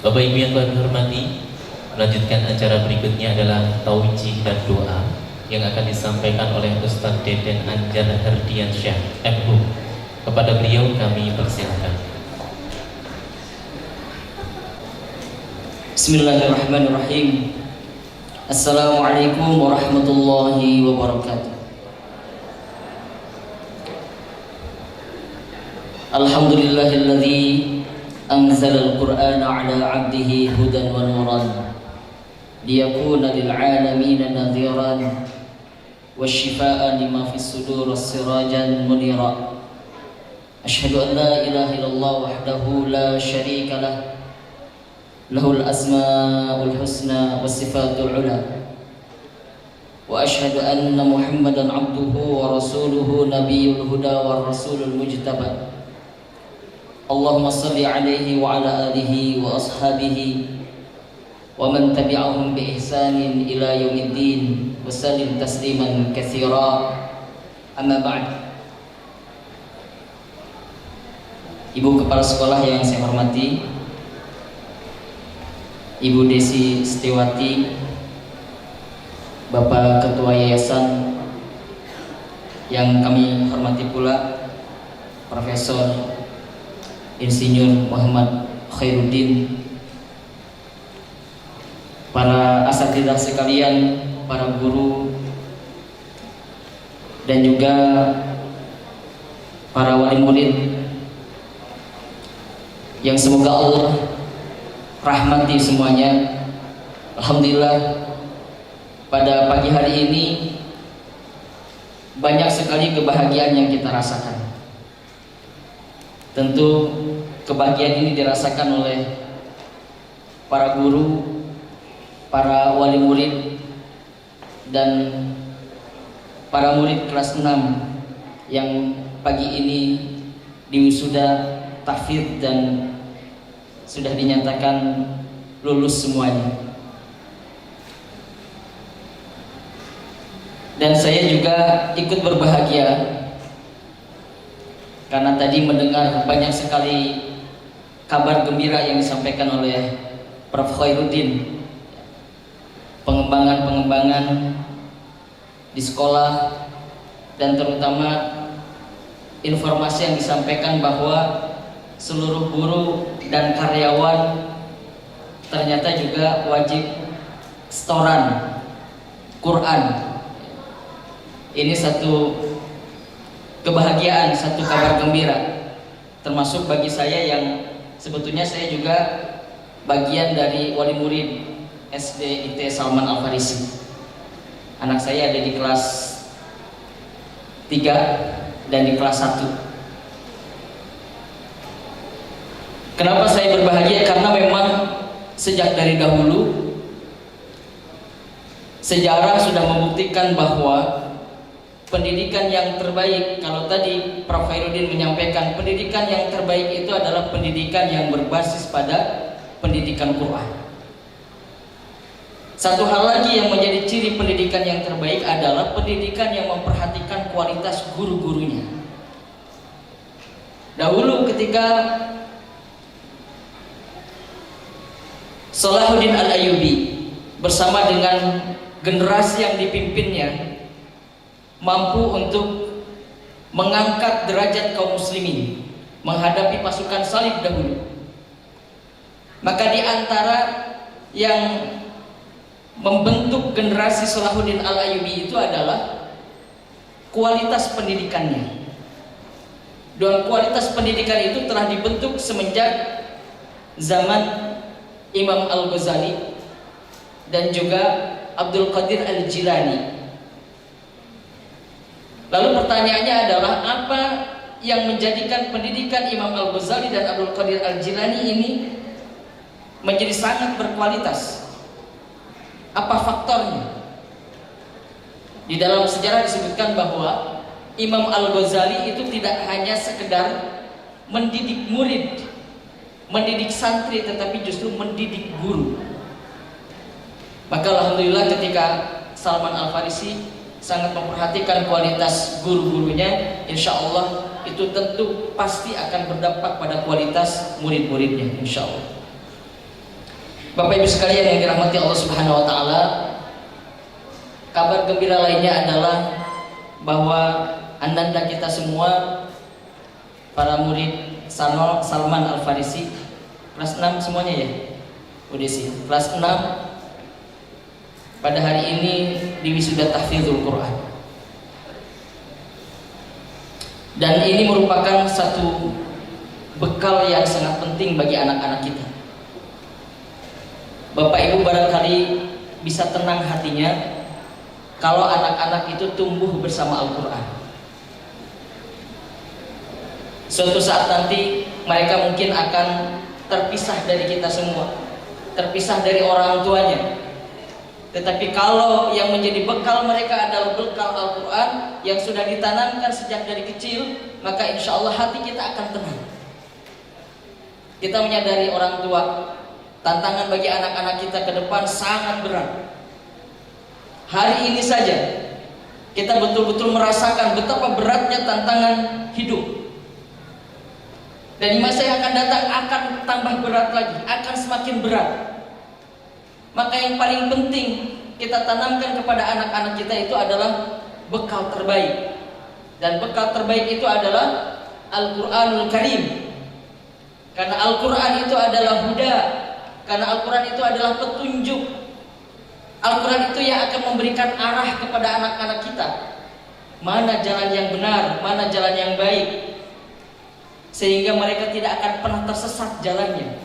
Bapak Ibu yang Tuhan hormati, melanjutkan acara berikutnya adalah tauji dan doa yang akan disampaikan oleh Ustaz Deden Anjar Herdiansyah MHU. Kepada beliau kami persilakan. Bismillahirrahmanirrahim. Assalamualaikum warahmatullahi wabarakatuh. Alhamdulillahilladzi anzalal qur'ana ala 'abdihi hudan wa nuran liyakuna lil 'alamin nadhiran wasyifaan lima fis sudur sirajan munira. Asyhadu an la ilaha illallah wahdahu la syarika lah, lahul asmaul husna was sifatul ula. Wa asyhadu anna Muhammadan abduhu wa rasuluhu nabiyul huda war rasulul mujtaba. Allahumma salli alaihi wa ala alihi wa ashabihi wa man tabi'ahum bi ihsanin ila yaumiddin wa sallim tasliman katsira. Amma ba'd. Ibu kepala sekolah yang saya hormati, Ibu Desi Setiwati, Bapak Ketua Yayasan yang kami hormati pula Profesor Insinyur Muhammad Khairuddin, para asatidzah sekalian, para guru, dan juga para wali murid yang semoga Allah rahmati semuanya. Alhamdulillah, pada pagi hari ini banyak sekali kebahagiaan yang kita rasakan. Tentu kebahagiaan ini dirasakan oleh para guru, para wali murid, dan para murid kelas 6 yang pagi ini diwisuda tahfidz dan sudah dinyatakan lulus semuanya. Dan saya juga ikut berbahagia karena tadi mendengar banyak sekali kabar gembira yang disampaikan oleh Prof. Khairuddin. Pengembangan di sekolah, dan terutama informasi yang disampaikan bahwa seluruh guru dan karyawan ternyata juga wajib setoran Quran. Ini satu kebahagiaan, satu kabar gembira, termasuk bagi saya yang sebetulnya saya juga bagian dari wali murid SD IT Salman Al Farisi. Anak saya ada di kelas 3 dan di kelas 1. Kenapa saya berbahagia? Karena memang sejak dari dahulu sejarah sudah membuktikan bahwa pendidikan yang terbaik, kalau tadi Prof. Khairuddin menyampaikan, pendidikan yang terbaik itu adalah pendidikan yang berbasis pada pendidikan Quran. Satu hal lagi yang menjadi ciri pendidikan yang terbaik adalah pendidikan yang memperhatikan kualitas guru-gurunya. Dahulu ketika Salahuddin Al-Ayyubi bersama dengan generasi yang dipimpinnya mampu untuk mengangkat derajat kaum muslimin menghadapi pasukan salib dahulu, maka di antara yang membentuk generasi Salahuddin Al-Ayyubi itu adalah kualitas pendidikannya. Dan kualitas pendidikan itu telah dibentuk semenjak zaman Imam Al-Ghazali dan juga Abdul Qadir Al-Jilani. Lalu pertanyaannya adalah, apa yang menjadikan pendidikan Imam Al-Ghazali dan Abdul Qadir Al-Jilani ini menjadi sangat berkualitas? Apa faktornya? Di dalam sejarah disebutkan bahwa Imam Al-Ghazali itu tidak hanya sekedar mendidik murid, mendidik santri, tetapi justru mendidik guru. Maka alhamdulillah ketika Salman Al Farisi sangat memperhatikan kualitas guru-gurunya, insya Allah itu tentu pasti akan berdampak pada kualitas murid-muridnya, insya Allah. Bapak Ibu sekalian yang dirahmati Allah Subhanahu wa taala, kabar gembira lainnya adalah bahwa ananda kita semua, para murid Salman Al-Farisi kelas 6 semuanya ya, UDC kelas 6, pada hari ini di wisuda tahfidzul Quran. Dan ini merupakan satu bekal yang sangat penting bagi anak-anak kita. Bapak Ibu barangkali bisa tenang hatinya kalau anak-anak itu tumbuh bersama Al-Quran. Suatu saat nanti mereka mungkin akan terpisah dari kita semua, terpisah dari orang tuanya. Tetapi kalau yang menjadi bekal mereka adalah bekal Al-Quran yang sudah ditanamkan sejak dari kecil, maka insya Allah hati kita akan tenang. Kita menyadari orang tua, tantangan bagi anak-anak kita ke depan sangat berat. Hari ini saja kita betul-betul merasakan betapa beratnya tantangan hidup. Dan di masa yang akan datang akan tambah berat lagi, akan semakin berat. Maka yang paling penting kita tanamkan kepada anak-anak kita itu adalah bekal terbaik. Dan bekal terbaik itu adalah Al-Quranul Karim. Karena Al-Quran itu adalah huda, karena Al-Quran itu adalah petunjuk. Al-Quran itu yang akan memberikan arah kepada anak-anak kita, mana jalan yang benar, mana jalan yang baik, sehingga mereka tidak akan pernah tersesat jalannya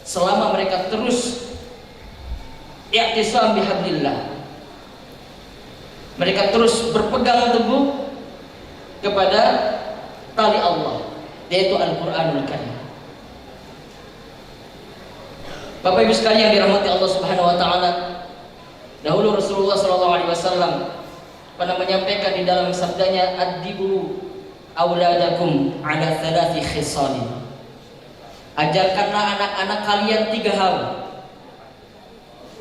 selama mereka terus i'tisam bihablillah. Mereka terus berpegang teguh kepada tali Allah, yaitu Al-Quranul Karim. Bapak Ibu sekalian yang dirahmati Allah Subhanahu wa taala, dahulu Rasulullah SAW pernah menyampaikan di dalam sabdanya, "Addibu auladakum ala thalathi khisalin." Ajarkanlah anak-anak kalian 3 hal.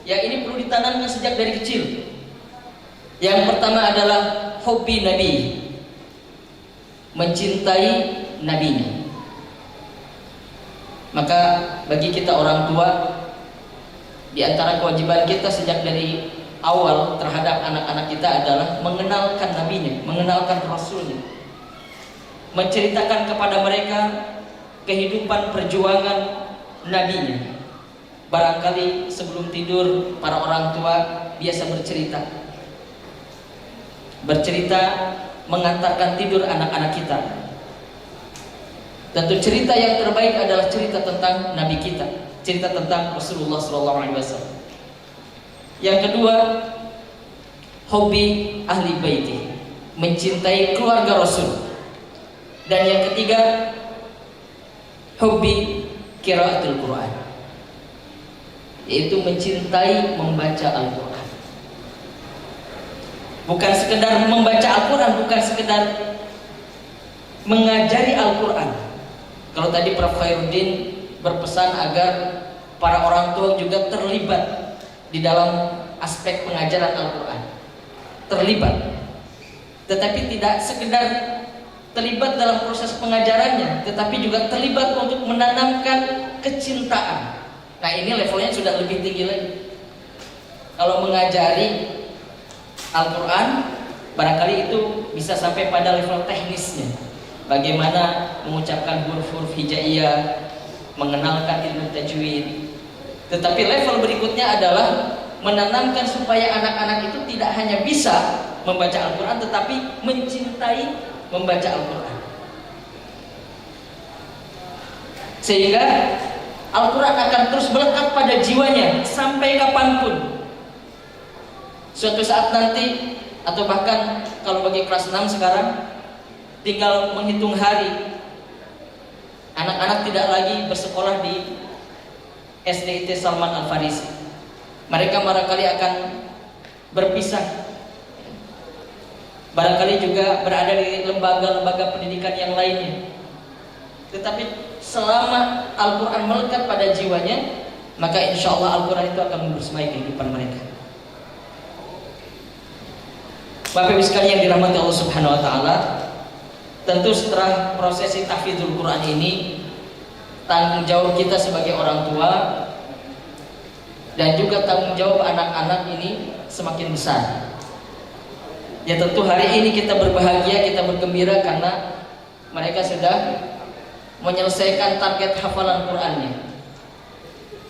Yang ini perlu ditanamkan sejak dari kecil. Yang pertama adalah hobi Nabi, mencintai Nabinya. Maka bagi kita orang tua, di antara kewajiban kita sejak dari awal terhadap anak-anak kita adalah mengenalkan Nabinya, mengenalkan Rasulnya, menceritakan kepada mereka kehidupan perjuangan Nabinya. Barangkali sebelum tidur para orang tua biasa bercerita mengantarkan tidur anak-anak kita. Tentu cerita yang terbaik adalah cerita tentang Nabi kita, cerita tentang Rasulullah SAW. Yang kedua, hobi ahli baiti, mencintai keluarga Rasul. Dan yang ketiga, hobi qiraatul Quran, yaitu mencintai membaca Al-Quran. Bukan sekedar membaca Al-Quran, bukan sekedar mengajari Al-Quran. Kalau tadi Prof. Khairuddin berpesan agar para orang tua juga terlibat di dalam aspek pengajaran Al-Quran, terlibat, tetapi tidak sekedar terlibat dalam proses pengajarannya, tetapi juga terlibat untuk menanamkan kecintaan. Nah, ini levelnya sudah lebih tinggi lagi. Kalau mengajari Al-Quran, barangkali itu bisa sampai pada level teknisnya, bagaimana mengucapkan huruf-huruf hijaiyah, mengenalkan ilmu tajwid. Tetapi level berikutnya adalah menanamkan supaya anak-anak itu tidak hanya bisa membaca Al-Quran, tetapi mencintai membaca Al-Quran, sehingga Al-Quran akan terus melekat pada jiwanya sampai kapanpun. Suatu saat nanti, atau bahkan kalau bagi kelas 6 sekarang, tinggal menghitung hari, anak-anak tidak lagi bersekolah di SDIT Salman Al-Farisi. Mereka barangkali akan berpisah, barangkali juga berada di lembaga-lembaga pendidikan yang lainnya. Tetapi selama Al-Quran melekat pada jiwanya, maka insya Allah Al-Quran itu akan membersamai kehidupan mereka. Bapak Ibu sekalian yang dirahmati Allah Subhanahu wa taala, tentu setelah prosesi tahfidzul Quran ini, tanggung jawab kita sebagai orang tua dan juga tanggung jawab anak-anak ini semakin besar. Ya tentu hari ini kita berbahagia, kita bergembira karena mereka sudah menyelesaikan target hafalan Qur'annya.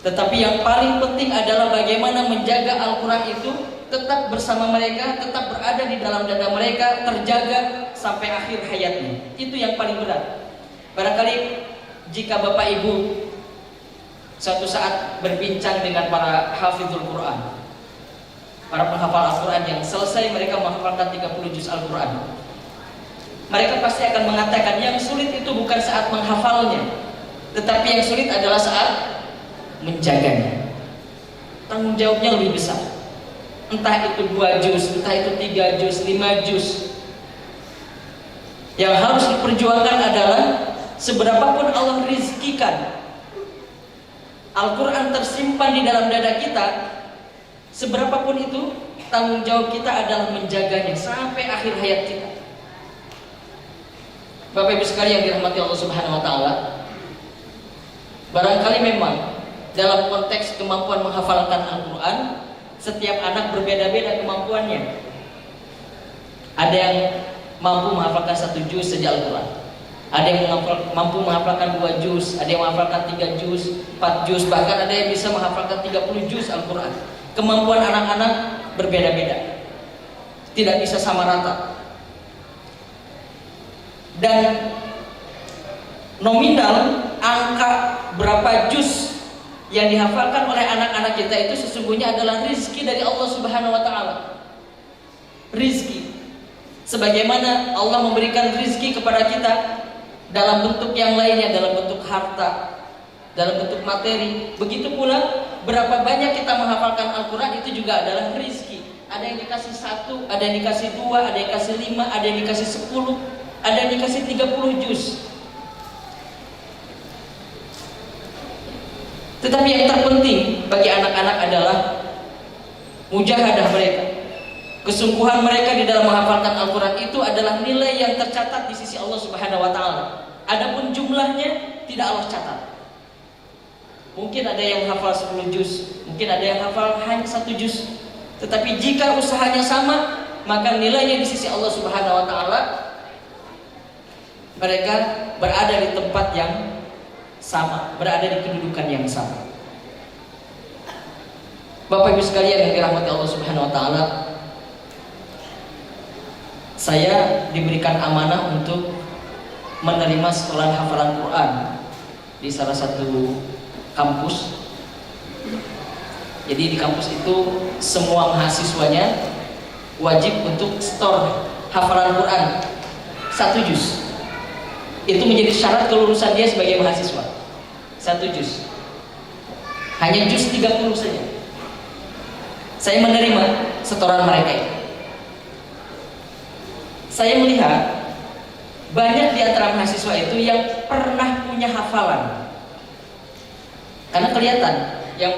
Tetapi yang paling penting adalah bagaimana menjaga Al-Quran itu tetap bersama mereka, tetap berada di dalam dada mereka, terjaga sampai akhir hayatnya. Itu yang paling berat. Barangkali jika Bapak Ibu suatu saat berbincang dengan para hafizul Quran, para penghafal Al-Quran yang selesai mereka menghafalkan 30 juz Al-Quran, mereka pasti akan mengatakan yang sulit itu bukan saat menghafalnya, tetapi yang sulit adalah saat menjaganya. Tanggung jawabnya lebih besar. Entah itu 2 juz, entah itu 3 juz, 5 juz. Yang harus diperjuangkan adalah seberapapun Allah rizkikan Al-Quran tersimpan di dalam dada kita, seberapapun itu tanggung jawab kita adalah menjaganya sampai akhir hayat kita. Bapak Ibu sekalian yang dirahmati Allah Subhanahu wa taala, barangkali memang dalam konteks kemampuan menghafalkan Al-Quran, setiap anak berbeda-beda kemampuannya. Ada yang mampu menghafalkan 1 juz saja Al-Quran, ada yang mampu menghafalkan 2 juz, ada yang menghafalkan 3 juz, 4 juz, bahkan ada yang bisa menghafalkan 30 juz Al-Quran. Kemampuan anak-anak berbeda-beda, tidak bisa sama rata. Dan nominal angka berapa juz yang dihafalkan oleh anak-anak kita itu sesungguhnya adalah rizki dari Allah Subhanahu wa taala. Rizki, sebagaimana Allah memberikan rizki kepada kita dalam bentuk yang lainnya, dalam bentuk harta, dalam bentuk materi, begitu pula berapa banyak kita menghafalkan Al-Quran itu juga adalah rizki. Ada yang dikasih 1, ada yang dikasih 2, ada yang dikasih 5, ada yang dikasih 10, ada yang dikasih 30 juz. Tetapi yang terpenting bagi anak-anak adalah mujahadah mereka, kesungguhan mereka di dalam menghafalkan Al-Quran itu adalah nilai yang tercatat di sisi Allah Subhanahu wa taala. Adapun jumlahnya tidak Allah catat. Mungkin ada yang hafal 10 juz, mungkin ada yang hafal hanya 1 juz. Tetapi jika usahanya sama, maka nilainya di sisi Allah Subhanahu wa taala mereka berada di tempat yang sama, berada di kedudukan yang sama. Bapak Ibu sekalian yang dirahmati Allah Subhanahu wa taala, saya diberikan amanah untuk menerima sekolah hafalan Quran di salah satu kampus. Jadi di kampus itu semua mahasiswanya wajib untuk store hafalan Quran 1 juz. Itu menjadi syarat kelulusan dia sebagai mahasiswa. 1 juz. Hanya juz 30 saja. Saya menerima setoran mereka itu. Saya melihat banyak di antara mahasiswa itu yang pernah punya hafalan. Karena kelihatan yang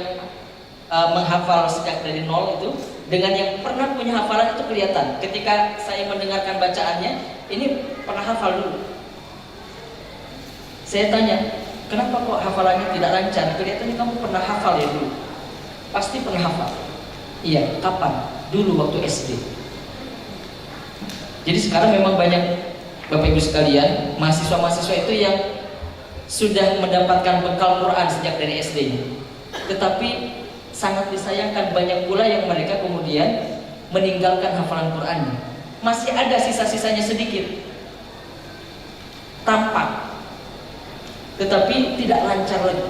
menghafal sejak dari nol itu dengan yang pernah punya hafalan itu kelihatan. Ketika saya mendengarkan bacaannya, ini pernah hafal dulu. Saya tanya, kenapa kok hafalannya tidak lancar? Kelihatannya kamu pernah hafal ya dulu. Pasti pernah hafal. Iya, kapan? Dulu waktu SD. Jadi sekarang memang banyak Bapak Ibu sekalian, mahasiswa-mahasiswa itu yang sudah mendapatkan bekal Quran sejak dari SD. Tetapi sangat disayangkan banyak pula yang mereka kemudian meninggalkan hafalan Qurannya. Masih ada sisa-sisanya sedikit, tampak, tetapi tidak lancar lagi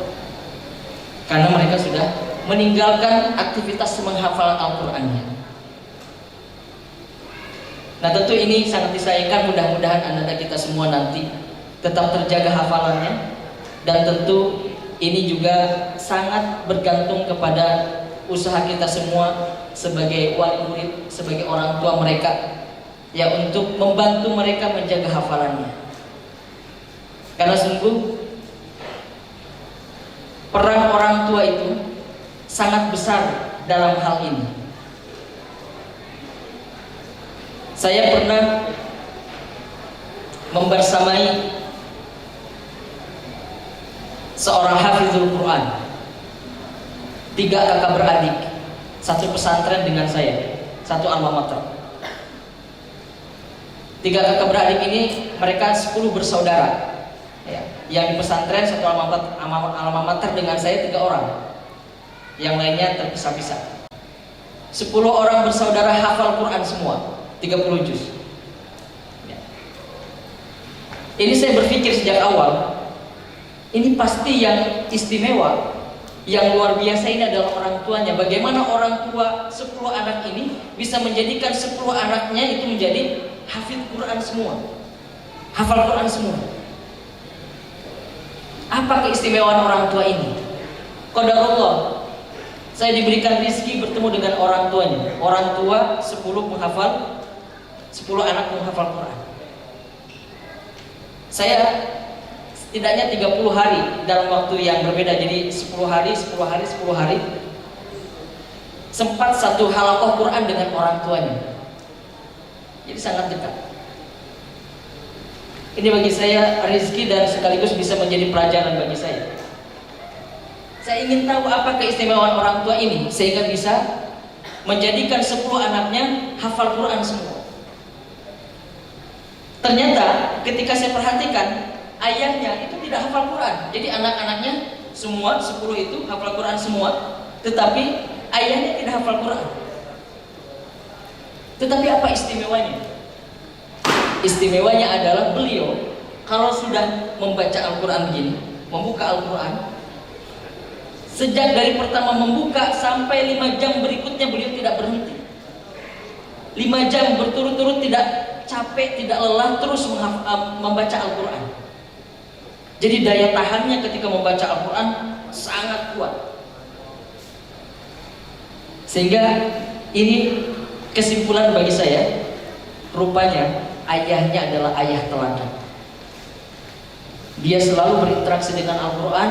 karena mereka sudah meninggalkan aktivitas menghafal Al-Qurannya. Nah tentu ini sangat disayangkan. Mudah-mudahan anak-anak kita semua nanti tetap terjaga hafalannya, dan tentu ini juga sangat bergantung kepada usaha kita semua sebagai wali murid, sebagai orang tua mereka, ya, untuk membantu mereka menjaga hafalannya. Karena sungguh peran orang tua itu sangat besar dalam hal ini. Saya pernah membersamai seorang hafizul Quran. 3 kakak beradik, satu pesantren dengan saya, satu alma mater. 3 kakak beradik ini mereka 10 bersaudara. Ya, yang di pesantren satu alma mater dengan saya 3 orang. Yang lainnya terpisah-pisah. 10 orang bersaudara hafal Quran semua, 30 juz. Ya. Ini saya berpikir sejak awal, ini pasti yang istimewa, yang luar biasa ini adalah orang tuanya. Bagaimana orang tua 10 anak ini bisa menjadikan 10 anaknya itu menjadi hafid Quran semua, hafal Quran semua. Apa keistimewaan orang tua ini? Qadarullah, saya diberikan rezeki bertemu dengan orang tuanya. Orang tua 10 menghafal, 10 anak menghafal Quran. Saya setidaknya 30 hari dalam waktu yang berbeda. Jadi 10 hari sempat satu halaqah Quran dengan orang tuanya. Jadi sangat dekat. Ini bagi saya rezeki dan sekaligus bisa menjadi pelajaran bagi saya. Saya ingin tahu apa keistimewaan orang tua ini sehingga bisa menjadikan 10 anaknya hafal Quran semua. Ternyata ketika saya perhatikan, ayahnya itu tidak hafal Quran. Jadi anak-anaknya semua 10 itu hafal Quran semua, tetapi ayahnya tidak hafal Quran. Tetapi apa istimewanya? Istimewanya adalah beliau kalau sudah membaca Al-Quran begini, membuka Al-Quran, sejak dari pertama membuka sampai 5 jam berikutnya beliau tidak berhenti. 5 jam berturut-turut, tidak capek, tidak lelah, terus membaca Al-Quran. Jadi daya tahannya ketika membaca Al-Quran sangat kuat. Sehingga ini kesimpulan bagi saya, rupanya ayahnya adalah ayah teladan. Dia selalu berinteraksi dengan Al-Quran,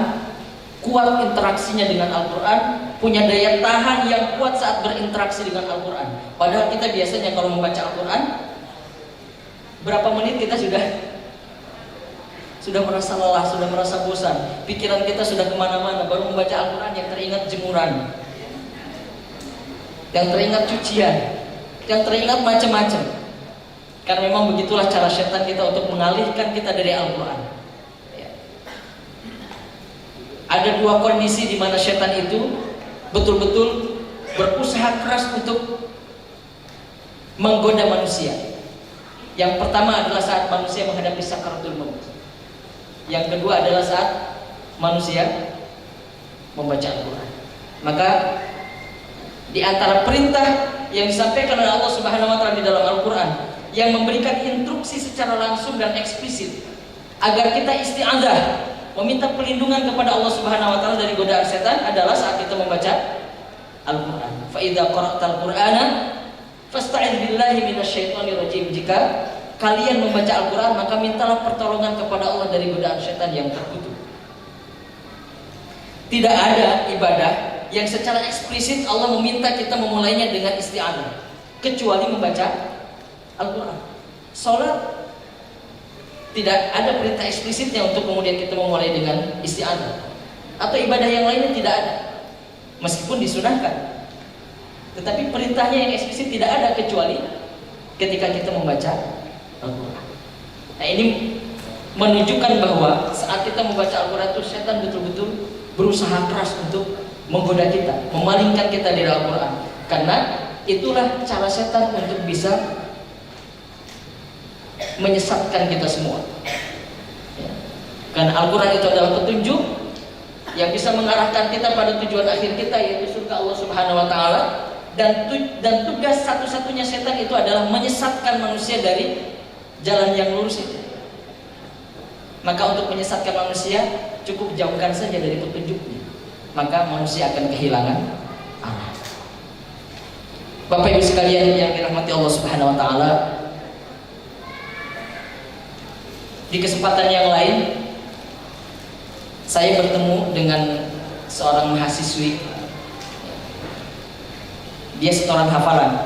kuat interaksinya dengan Al-Quran, punya daya tahan yang kuat saat berinteraksi dengan Al-Quran. Padahal kita biasanya kalau membaca Al-Quran, berapa menit kita sudah merasa lelah, sudah merasa bosan, pikiran kita sudah kemana-mana. Baru membaca Al-Quran yang teringat jemuran, yang teringat cucian, yang teringat macam-macam. Karena memang begitulah cara setan kita untuk mengalihkan kita dari Al-Quran. Ada 2 kondisi di mana setan itu betul-betul berusaha keras untuk menggoda manusia. Yang pertama adalah saat manusia menghadapi sakaratul maut. Yang kedua adalah saat manusia membaca Al-Quran. Maka di antara perintah yang disampaikan oleh Allah Subhanahu wa taala di dalam Al-Quran yang memberikan instruksi secara langsung dan eksplisit agar kita isti'adzah, meminta perlindungan kepada Allah Subhanahu wa taala dari godaan setan adalah saat kita membaca Al-Quran. Fa idza qara'tal Qur'ana fasta'idz billahi minasyaitonir rajim. Jika kalian membaca Al-Quran, maka mintalah pertolongan kepada Allah dari godaan setan yang terkutuk. Tidak ada ibadah yang secara eksplisit Allah meminta kita memulainya dengan isti'adzah kecuali membaca Al-Quran. Salat tidak ada perintah eksplisitnya untuk kemudian kita memulai dengan isti'adzah. Atau ibadah yang lainnya tidak ada, meskipun disunahkan. Tetapi perintahnya yang eksplisit tidak ada kecuali ketika kita membaca Al-Quran. Nah, ini menunjukkan bahwa saat kita membaca Al-Quran itu setan betul-betul berusaha keras untuk menggoda kita, memalingkan kita dari Al-Quran. Karena itulah cara setan untuk bisa menyesatkan kita semua. Ya. Karena Al-Quran itu adalah petunjuk yang bisa mengarahkan kita pada tujuan akhir kita, yaitu surga Allah Subhanahu wa taala. Dan tugas satu-satunya setan itu adalah menyesatkan manusia dari jalan yang lurus itu. Maka untuk menyesatkan manusia cukup jauhkan saja dari petunjuknya, maka manusia akan kehilangan arah. Bapak Ibu sekalian yang dirahmati Allah Subhanahu wa taala, di kesempatan yang lain saya bertemu dengan seorang mahasiswi. Dia setoran hafalan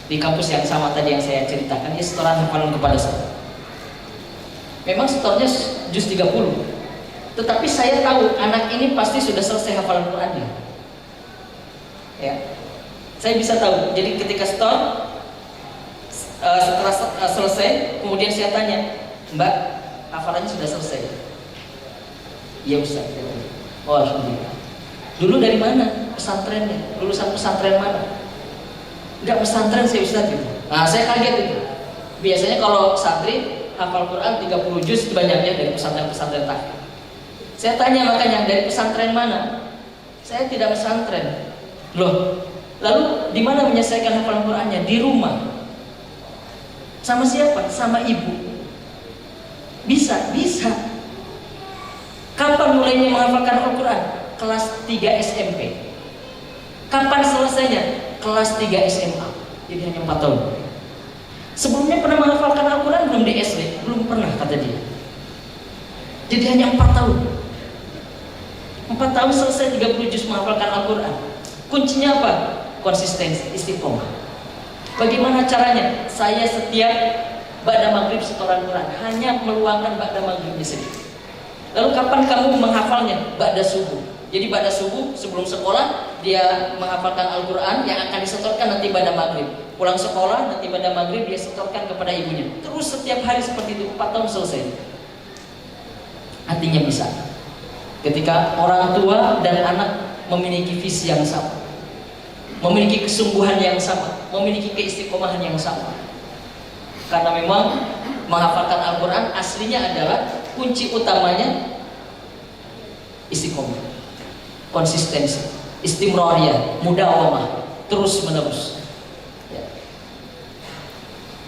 di kampus yang sama tadi yang saya ceritakan. Dia setoran hafalan kepada saya. Memang setornya juz 30, tetapi saya tahu anak ini pasti sudah selesai hafalan Qurannya. Ya, saya bisa tahu. Jadi ketika stop, setelah selesai, kemudian saya tanya, Mbak, hafalannya sudah selesai? Iya Ustaz. Oh alhamdulillah. Dulu dari mana pesantrennya? Lulusan pesantren mana? Enggak pesantren saya Ustaz gitu. Nah saya kaget itu. Biasanya kalau santri hafal Quran 30 juz banyaknya dari pesantren-pesantren tahfiz. Saya tanya makanya dari pesantren mana? Saya tidak pesantren. Loh, lalu di mana menyelesaikan hafalan Qurannya? Di rumah. Sama siapa? Sama ibu. Bisa. Kapan mulainya menghafalkan Al-Quran? Kelas 3 SMP. Kapan selesainya? Kelas 3 SMA. Jadi hanya 4 tahun. Sebelumnya pernah menghafalkan Al-Quran belum di SD? Belum pernah kata dia. Jadi hanya 4 tahun. 4 tahun selesai 30 juz menghafalkan Al-Quran. Kuncinya apa? Konsistensi, istiqomah. Bagaimana caranya? Saya setiap ba'da maghrib setoran Quran, hanya meluangkan ba'da maghribnya sedikit. Lalu kapan kamu menghafalnya? Ba'da subuh. Jadi ba'da subuh sebelum sekolah dia menghafalkan Al-Quran yang akan disetorkan nanti ba'da maghrib. Pulang sekolah nanti ba'da maghrib dia setorkan kepada ibunya. Terus setiap hari seperti itu 4 tahun selesai. Artinya bisa. Ketika orang tua dan anak memiliki visi yang sama, memiliki kesungguhan yang sama, memiliki keistiqomahan yang sama. Karena memang menghafalkan Al-Quran aslinya adalah kunci utamanya istiqomah, konsistensi, istimrariyah, mudawamah, terus menerus. Ya.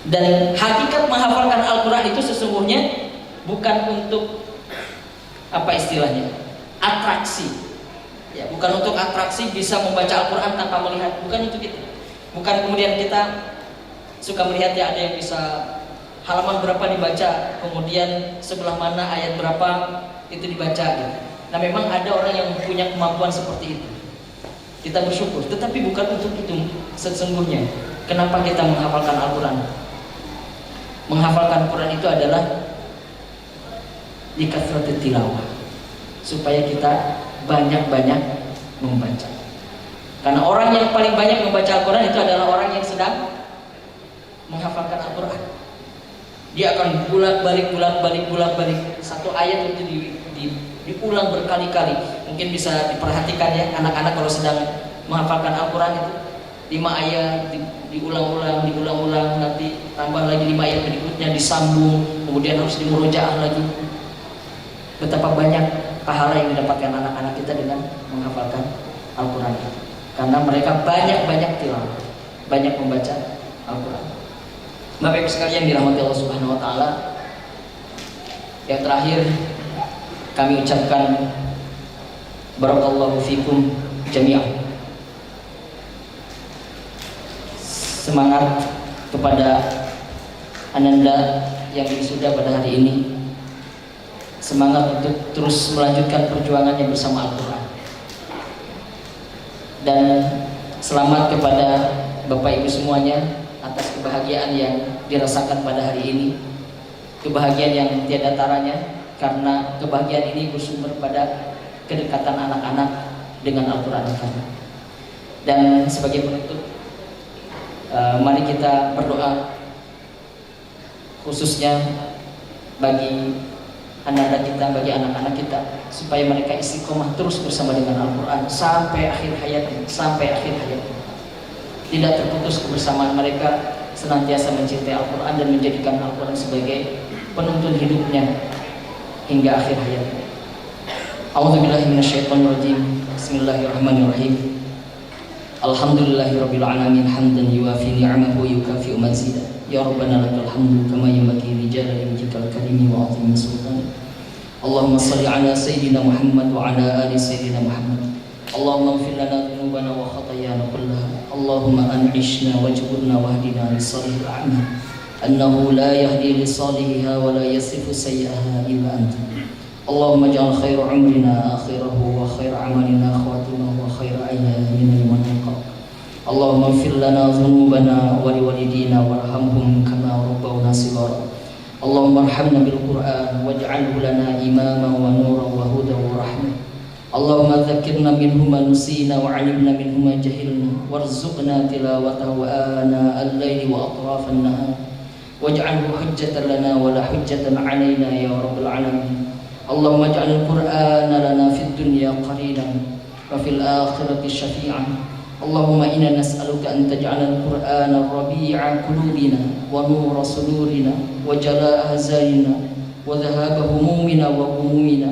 Dan hakikat menghafalkan Al-Quran itu sesungguhnya bukan untuk apa istilahnya, atraksi. Ya, bukan untuk atraksi bisa membaca Al-Quran tanpa melihat, bukan untuk itu. Bukan kemudian kita suka melihat ya ada yang bisa halaman berapa dibaca, kemudian sebelah mana ayat berapa itu dibaca gitu. Nah memang ada orang yang punya kemampuan seperti itu. Kita bersyukur, tetapi bukan untuk itu sesungguhnya. Kenapa kita menghafalkan Al-Quran? Menghafalkan Quran itu adalah dikathratit tilawah, supaya kita banyak-banyak membaca. Karena orang yang paling banyak membaca Al-Quran itu adalah orang yang sedang menghafalkan Al-Quran. Dia akan bolak-balik satu ayat itu diulang berkali-kali. Mungkin bisa diperhatikan ya anak-anak kalau sedang menghafalkan Al-Quran itu 5 ayat diulang-ulang, nanti tambah lagi 5 ayat berikutnya disambung, kemudian harus dimurojaah lagi. Betapa banyak pahala yang didapatkan anak-anak kita dengan menghafalkan Al-Quran itu. Karena mereka banyak tilawah, banyak membaca Al-Quran. Bapak Ibu sekalian dirahmati Allah Subhanahu wa taala. Yang terakhir kami ucapkan barakallahu fikum jami'an. Semangat kepada Ananda yang wisuda pada hari ini. Semangat untuk terus melanjutkan perjuangannya bersama Al-Quran. Dan selamat kepada Bapak Ibu semuanya atas kebahagiaan yang dirasakan pada hari ini. Kebahagiaan yang tiada taranya, karena kebahagiaan ini bersumber pada kedekatan anak-anak dengan Al-Quran. Dan sebagai penutup, mari kita berdoa khususnya bagi anak-anak kita, bagi anak-anak kita, supaya mereka istiqomah terus bersama dengan Al-Quran sampai akhir hayatnya, tidak terputus kebersamaan mereka, senantiasa mencintai Al-Quran dan menjadikan Al-Quran sebagai penuntun hidupnya hingga akhir hayatnya. A'udzubillahi minasyaitonirrajim. Bismillahirrahmanirrahim. Alhamdulillahirabbil alamin hamdan yuwafi ni'amahu yukafi'u mazidah. Ya Rabbana lakal hamdu kama yanbaghi li jalali wajhikal karimi wa 'azimi sultanik. Allahumma shalli ala sayyidina Muhammad wa ala ali sayyidina Muhammad. Allahumma ighfir lana dhunubana wa khatayana kullaha. Allahumma an'ishna wajburna wahdina li salihil a'mal. Annahu la yahdi li salihiha wa la yasifu sayyi'aha illa anta. Allahumma ij'al khaira umrina akhirahu wa khaira amalina khawatimahu wa khaira ayyamina liman nalqak. Allahumma ighfir lana dhunubana wa liwalidina warhamhum kama rabbawna shighara. Allahumma arhamna bil Qur'an waj'alhu lana imama wa nuran wa hudan wa rahmah. اللهم ذكرنا منه ما نسينا وعلمنا منه ما جهلنا وارزقنا تلاوته آناء الليل وأطراف النهار واجعله حجة لنا ولا حجة علينا يا رب العالمين. اللهم اجعل القرآن لنا في الدنيا قرينا وفي الآخرة شفيعا. اللهم إنا نسألك أن تجعل القرآن ربيع قلوبنا ونور صدورنا وجلاء أحزاننا وذهاب همومنا وغمومنا.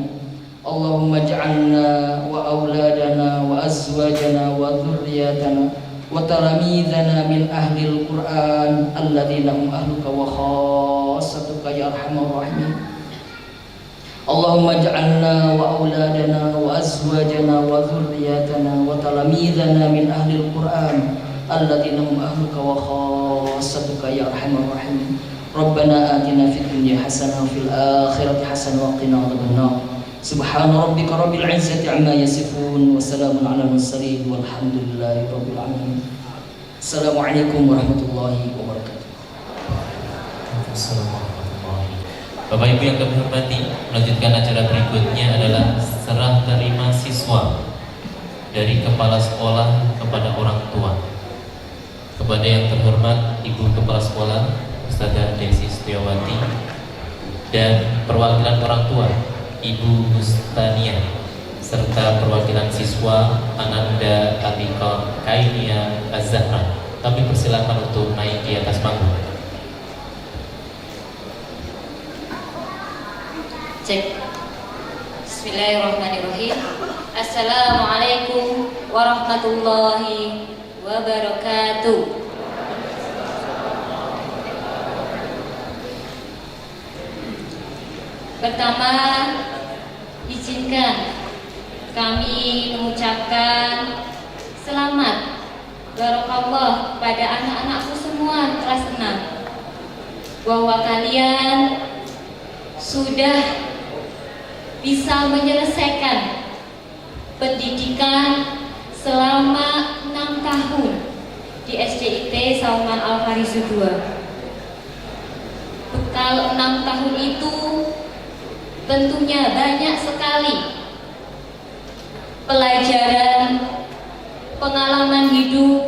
اللهم اجعلنا وأولادنا وأزواجنا وذرياتنا وتلاميذنا من أهل القرآن الذين هم أهلك وخاصتك يا أرحم الراحمين. اللهم اجعلنا وأولادنا وأزواجنا وذرياتنا وتلاميذنا من أهل القرآن الذين هم أهلك وخاصتك يا أرحم الراحمين. ربنا آتنا في الدنيا حسنة وفي الآخرة حسنة وقنا عذاب النار. سبحان ربك رب العزة عما يصفون وسلام على المرسلين والحمد لله رب العالمين. السلام عليكم ورحمة الله وبركاته. Bapak Ibu yang kami hormati, melanjutkan acara berikutnya adalah serah terima siswa dari kepala sekolah kepada orang tua. Kepada yang terhormat Ibu Kepala Sekolah Ustazah Desi Setiawati dan perwakilan orang tua Ibu Mustania serta perwakilan siswa Ananda Atika Kainia Az-Zahra, kami persilakan untuk naik di atas panggung. Cek. Bismillahirrahmanirrahim. Assalamualaikum warahmatullahi wabarakatuh. Pertama, izinkan kami mengucapkan selamat barakallah pada anak-anakku semua kelas 6, bahwa kalian sudah bisa menyelesaikan pendidikan selama 6 tahun di SDIT Salman Al Farisi II. Bekal 6 tahun itu tentunya banyak sekali pelajaran, pengalaman hidup,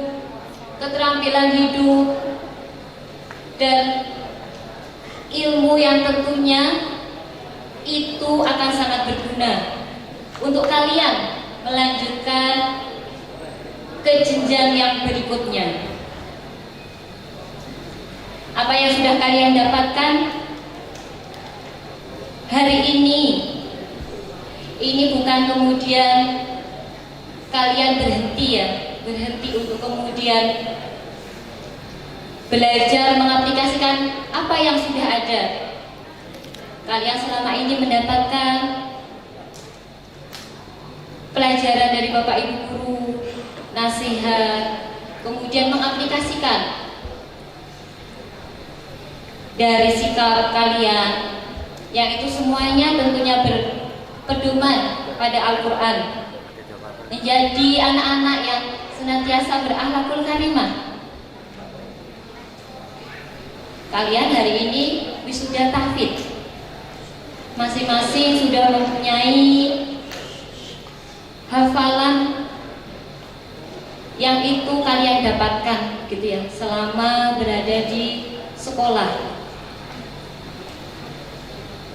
keterampilan hidup, dan ilmu yang tentunya itu akan sangat berguna untuk kalian melanjutkan ke jenjang yang berikutnya. Apa yang sudah kalian dapatkan hari ini bukan kemudian kalian berhenti untuk kemudian belajar mengaplikasikan apa yang sudah ada. Kalian selama ini mendapatkan pelajaran dari Bapak Ibu guru, nasihat, kemudian mengaplikasikan dari sikap kalian, yang itu semuanya tentunya berpedoman pada Al-Quran, menjadi anak-anak yang senantiasa berakhlakul karimah. Kalian hari ini wisuda tahfidz, masing-masing sudah mempunyai hafalan yang itu kalian dapatkan gitu ya selama berada di sekolah.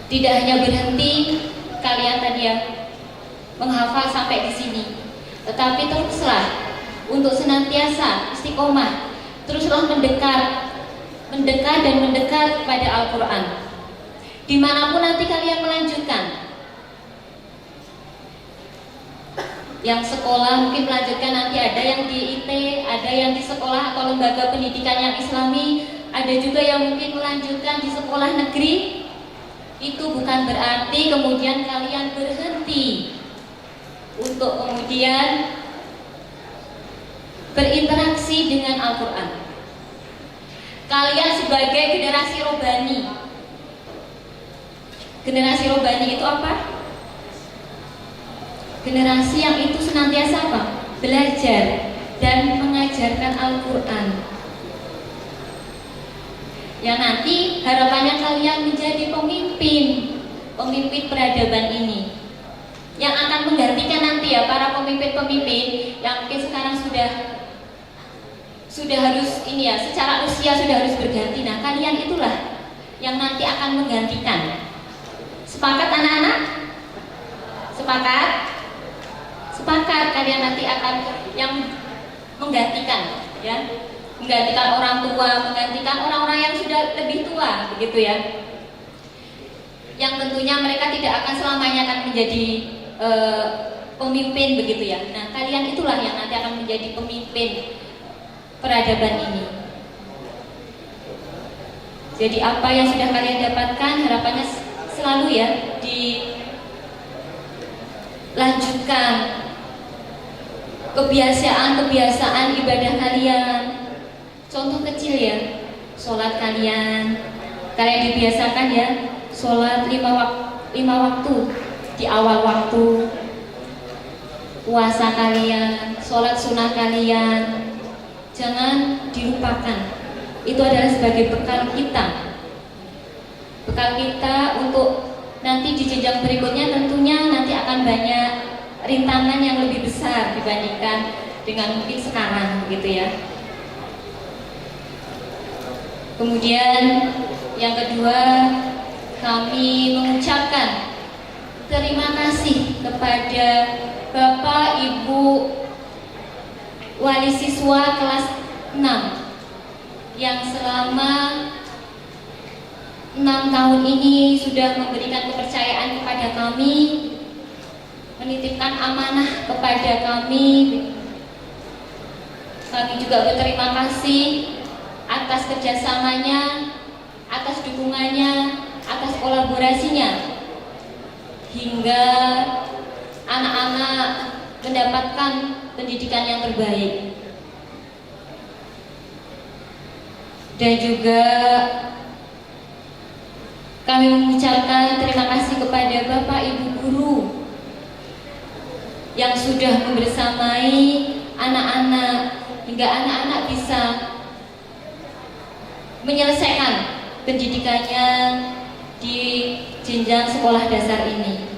Tidak hanya berhenti kalian tadi ya menghafal sampai di sini, tetapi teruslah untuk senantiasa istiqomah, teruslah mendekat kepada Al-Quran. Dimanapun nanti kalian melanjutkan, yang sekolah mungkin melanjutkan nanti ada yang di IT, ada yang di sekolah atau lembaga pendidikan yang Islami, ada juga yang mungkin melanjutkan di sekolah negeri. Itu bukan berarti kemudian kalian berhenti untuk kemudian berinteraksi dengan Al-Quran. Kalian sebagai generasi robani. Generasi robani itu apa? Generasi yang itu senantiasa apa? Belajar dan mengajarkan Al-Quran. Yang nanti harapannya kalian menjadi pemimpin peradaban ini. yang akan menggantikan nanti ya para pemimpin-pemimpin yang mungkin sekarang sudah harus ini ya, secara usia sudah harus berganti. Nah, kalian itulah yang nanti akan menggantikan. Sepakat anak-anak? Sepakat? Sepakat, kalian nanti akan yang menggantikan ya. Menggantikan orang tua, menggantikan orang-orang yang sudah lebih tua, begitu ya. Yang tentunya mereka tidak akan selamanya akan menjadi pemimpin, begitu ya. Nah, kalian itulah yang nanti akan menjadi pemimpin peradaban ini. Jadi apa yang sudah kalian dapatkan, harapannya selalu ya dilanjutkan kebiasaan ibadah kalian. Contoh kecil ya, sholat kalian dibiasakan ya, sholat 5 waktu di awal waktu, puasa kalian, sholat sunnah kalian, jangan dilupakan. Itu adalah sebagai bekal kita untuk nanti di jenjang berikutnya. Tentunya nanti akan banyak rintangan yang lebih besar dibandingkan dengan mungkin sekarang, gitu ya. Kemudian yang kedua, kami mengucapkan terima kasih kepada Bapak Ibu wali siswa kelas 6 yang selama 6 tahun ini sudah memberikan kepercayaan kepada kami, menitipkan amanah kepada kami. Kami juga berterima kasih atas kerjasamanya, atas dukungannya, atas kolaborasinya, hingga anak-anak mendapatkan pendidikan yang terbaik. Dan juga kami mengucapkan terima kasih kepada Bapak Ibu guru yang sudah membersamai anak-anak hingga anak-anak bisa menyelesaikan pendidikannya di jenjang sekolah dasar ini.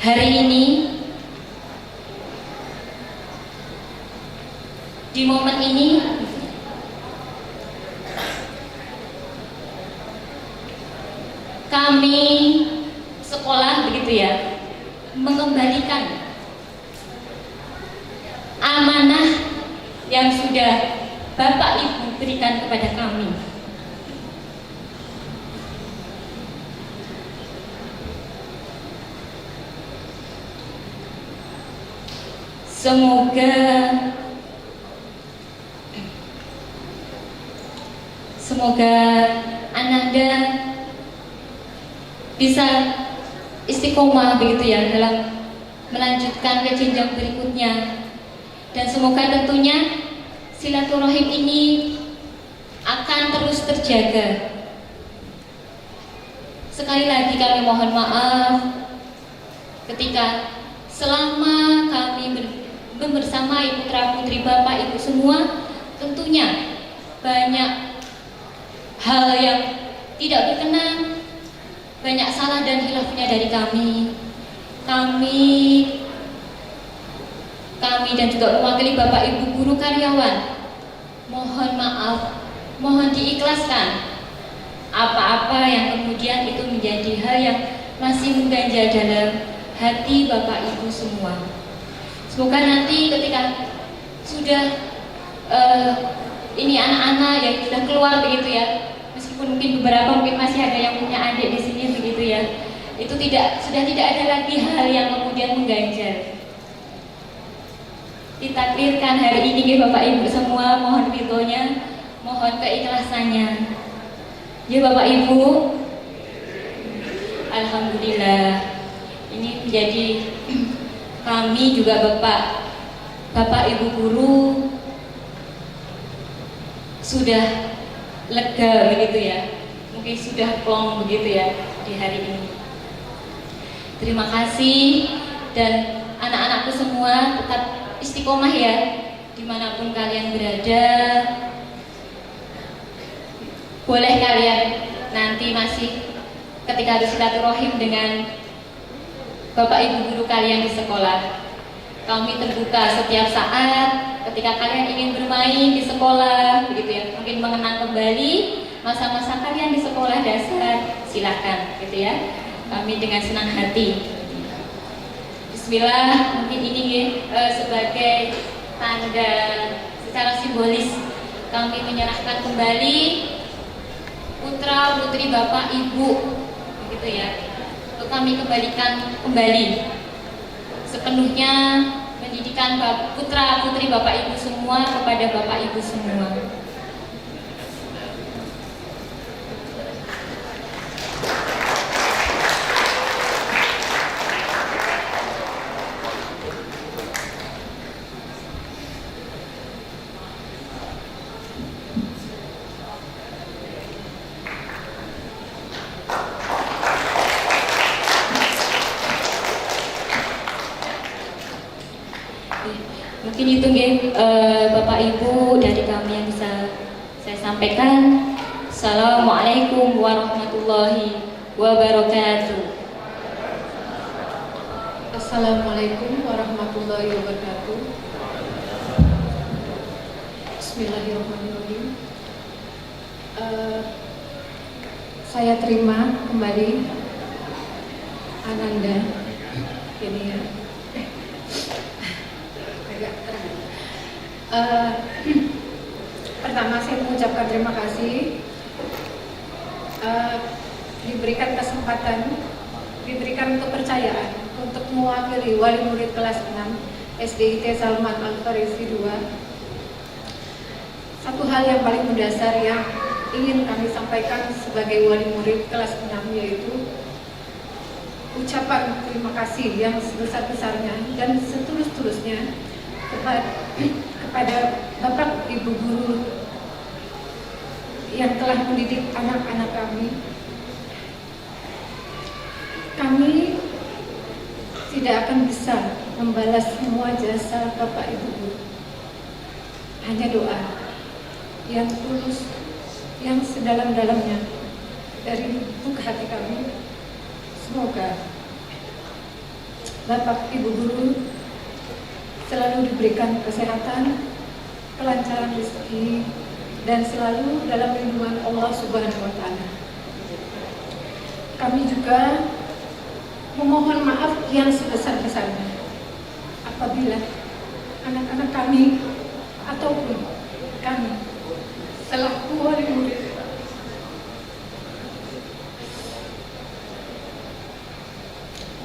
Hari ini, di momen ini, kami sekolah, begitu ya, mengembalikan amanah yang sudah Bapak Ibu berikan kepada kami. Semoga Ananda bisa istiqomah, begitu ya, dalam melanjutkan ke jenjang berikutnya. Dan semoga tentunya silaturahim ini akan terus terjaga. Sekali lagi kami mohon maaf ketika selama kami bersamai putra putri Bapak Ibu semua, tentunya banyak hal yang tidak berkenan, banyak salah dan hilafnya dari kami dan juga mewakili Bapak Ibu guru karyawan. Mohon maaf, mohon diikhlaskan apa-apa yang kemudian itu menjadi hal yang masih mengganjal dalam hati Bapak Ibu semua. Semoga nanti ketika sudah ini anak-anak yang sudah keluar, begitu ya, meskipun mungkin beberapa mungkin masih ada yang punya adik di sini, begitu ya, itu sudah tidak ada lagi hal yang kemudian mengganjal. Ditakdirkan hari ini Bapak Ibu semua, mohon ridhonya, mohon keikhlasannya. Ya Bapak Ibu, alhamdulillah ini menjadi kami juga Bapak Ibu guru sudah lega, begitu ya, mungkin sudah plong, begitu ya, di hari ini. Terima kasih, dan anak-anakku semua tetap istiqomah ya, dimanapun kalian berada. Boleh kalian nanti masih ketika bersilaturahim dengan Bapak Ibu guru kalian di sekolah. Kami terbuka setiap saat ketika kalian ingin bermain di sekolah, begitu ya, mungkin mengenang kembali masa-masa kalian di sekolah dasar, silakan, gitu ya. Kami dengan senang hati. Bismillah, mungkin ini sebagai tanda secara simbolis kami menyerahkan kembali putra putri Bapak Ibu, begitu ya, untuk kami kembalikan kembali sepenuhnya pendidikan putra putri Bapak Ibu semua kepada Bapak Ibu semua. Mungkin itu Bapak Ibu dari kami yang bisa saya sampaikan. Assalamualaikum warahmatullahi wabarakatuh. Assalamualaikum warahmatullahi wabarakatuh. Bismillahirrahmanirrahim. Saya terima kembali Ananda ini ya. Pertama saya mengucapkan terima kasih diberikan kesempatan, diberikan kepercayaan untuk mewakili wali murid kelas 6 SDIT Salman Al-Farisi 2. Satu hal yang paling mendasar yang ingin kami sampaikan sebagai wali murid kelas 6 yaitu ucapan terima kasih yang sebesar-besarnya dan setulus-tulusnya kepada Bapak Ibu guru yang telah mendidik anak-anak kami. Kami tidak akan bisa membalas semua jasa Bapak Ibu guru. Hanya doa yang tulus, yang sedalam-dalamnya dari lubuk hati kami. Semoga Bapak Ibu guru selalu diberikan kesehatan, kelancaran rezeki, dan selalu dalam lindungan Allah Subhanahu wa Ta'ala. Kami juga memohon maaf yang sebesar-besarnya apabila anak-anak kami ataupun kami selaku wali murid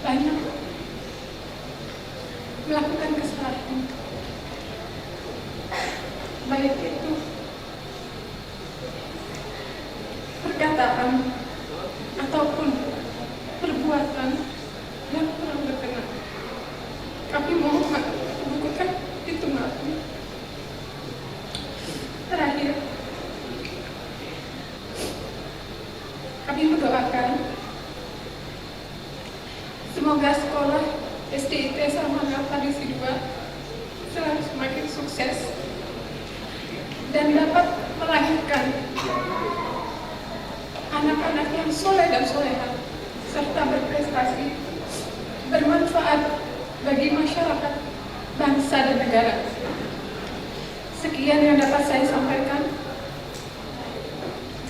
banyak melakukan kesalahan, baik itu perkataan ataupun perbuatan yang kurang berkenan. Kami mohon bukan itu maafnya. Terakhir, kami mendoakan semoga sekolah SDIT Salman Al-Farisi 2 selalu semakin sukses dan dapat melahirkan anak-anak yang soleh dan soleha serta berprestasi, bermanfaat bagi masyarakat, bangsa dan negara. Sekian yang dapat saya sampaikan.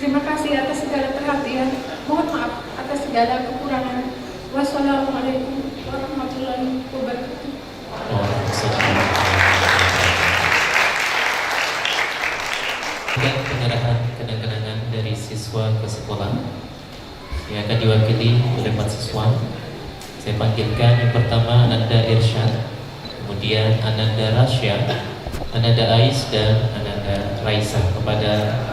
Terima kasih atas segala perhatian. Mohon maaf atas segala kekurangan. Wassalamualaikum warahmatullahi wabarakatuh. Dan penyerahan kenang-kenangan dari siswa ke sekolah yang akan diwakili oleh 4 siswa. Saya panggilkan yang pertama Ananda Irsyad, kemudian Ananda Rasya, Ananda Ais, dan Ananda Raisa. Kepada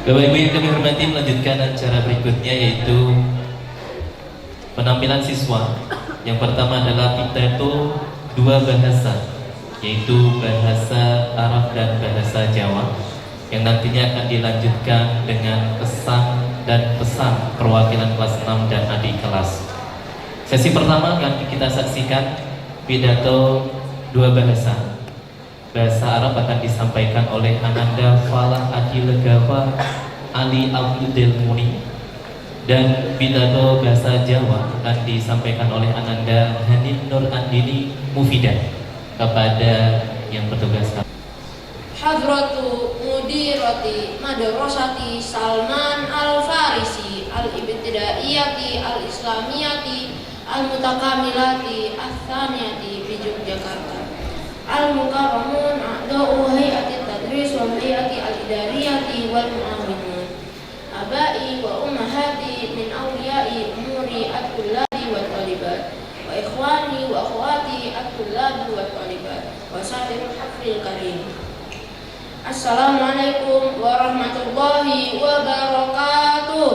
Bapak Ibu yang kami hormati, melanjutkan acara berikutnya yaitu penampilan siswa. Yang pertama adalah pidato dua bahasa, yaitu bahasa Arab dan bahasa Jawa, yang nantinya akan dilanjutkan dengan kesan dan pesan perwakilan kelas 6 dan adik kelas. Sesi pertama akan kita saksikan pidato dua bahasa. Bahasa Arab akan disampaikan oleh Ananda Falah Adi Legawa Ali Abdul Muni, dan pidato bahasa Jawa akan disampaikan oleh Ananda Hanin Nur Andini Mufidah. Kepada yang bertugas, Hadratu Mudirati Madrasati Salman Al-Farisi Al-Ibtidaiyati Al-Islamiyati Al-Mutakamilati Al-Thaniyati di Yogyakarta. Al-Mukarramun A'da'u Hay'ati Tadris wa Hay'ati Al-Idariyati wal Mu'awinun, Abai wa Ummahati min awliyai umuri at-tullabi wa talibat, wa ikhwani wa akhwati at-tullabi wa talibat, wa sadirul hafril karim. Assalamualaikum warahmatullahi wabarakatuh.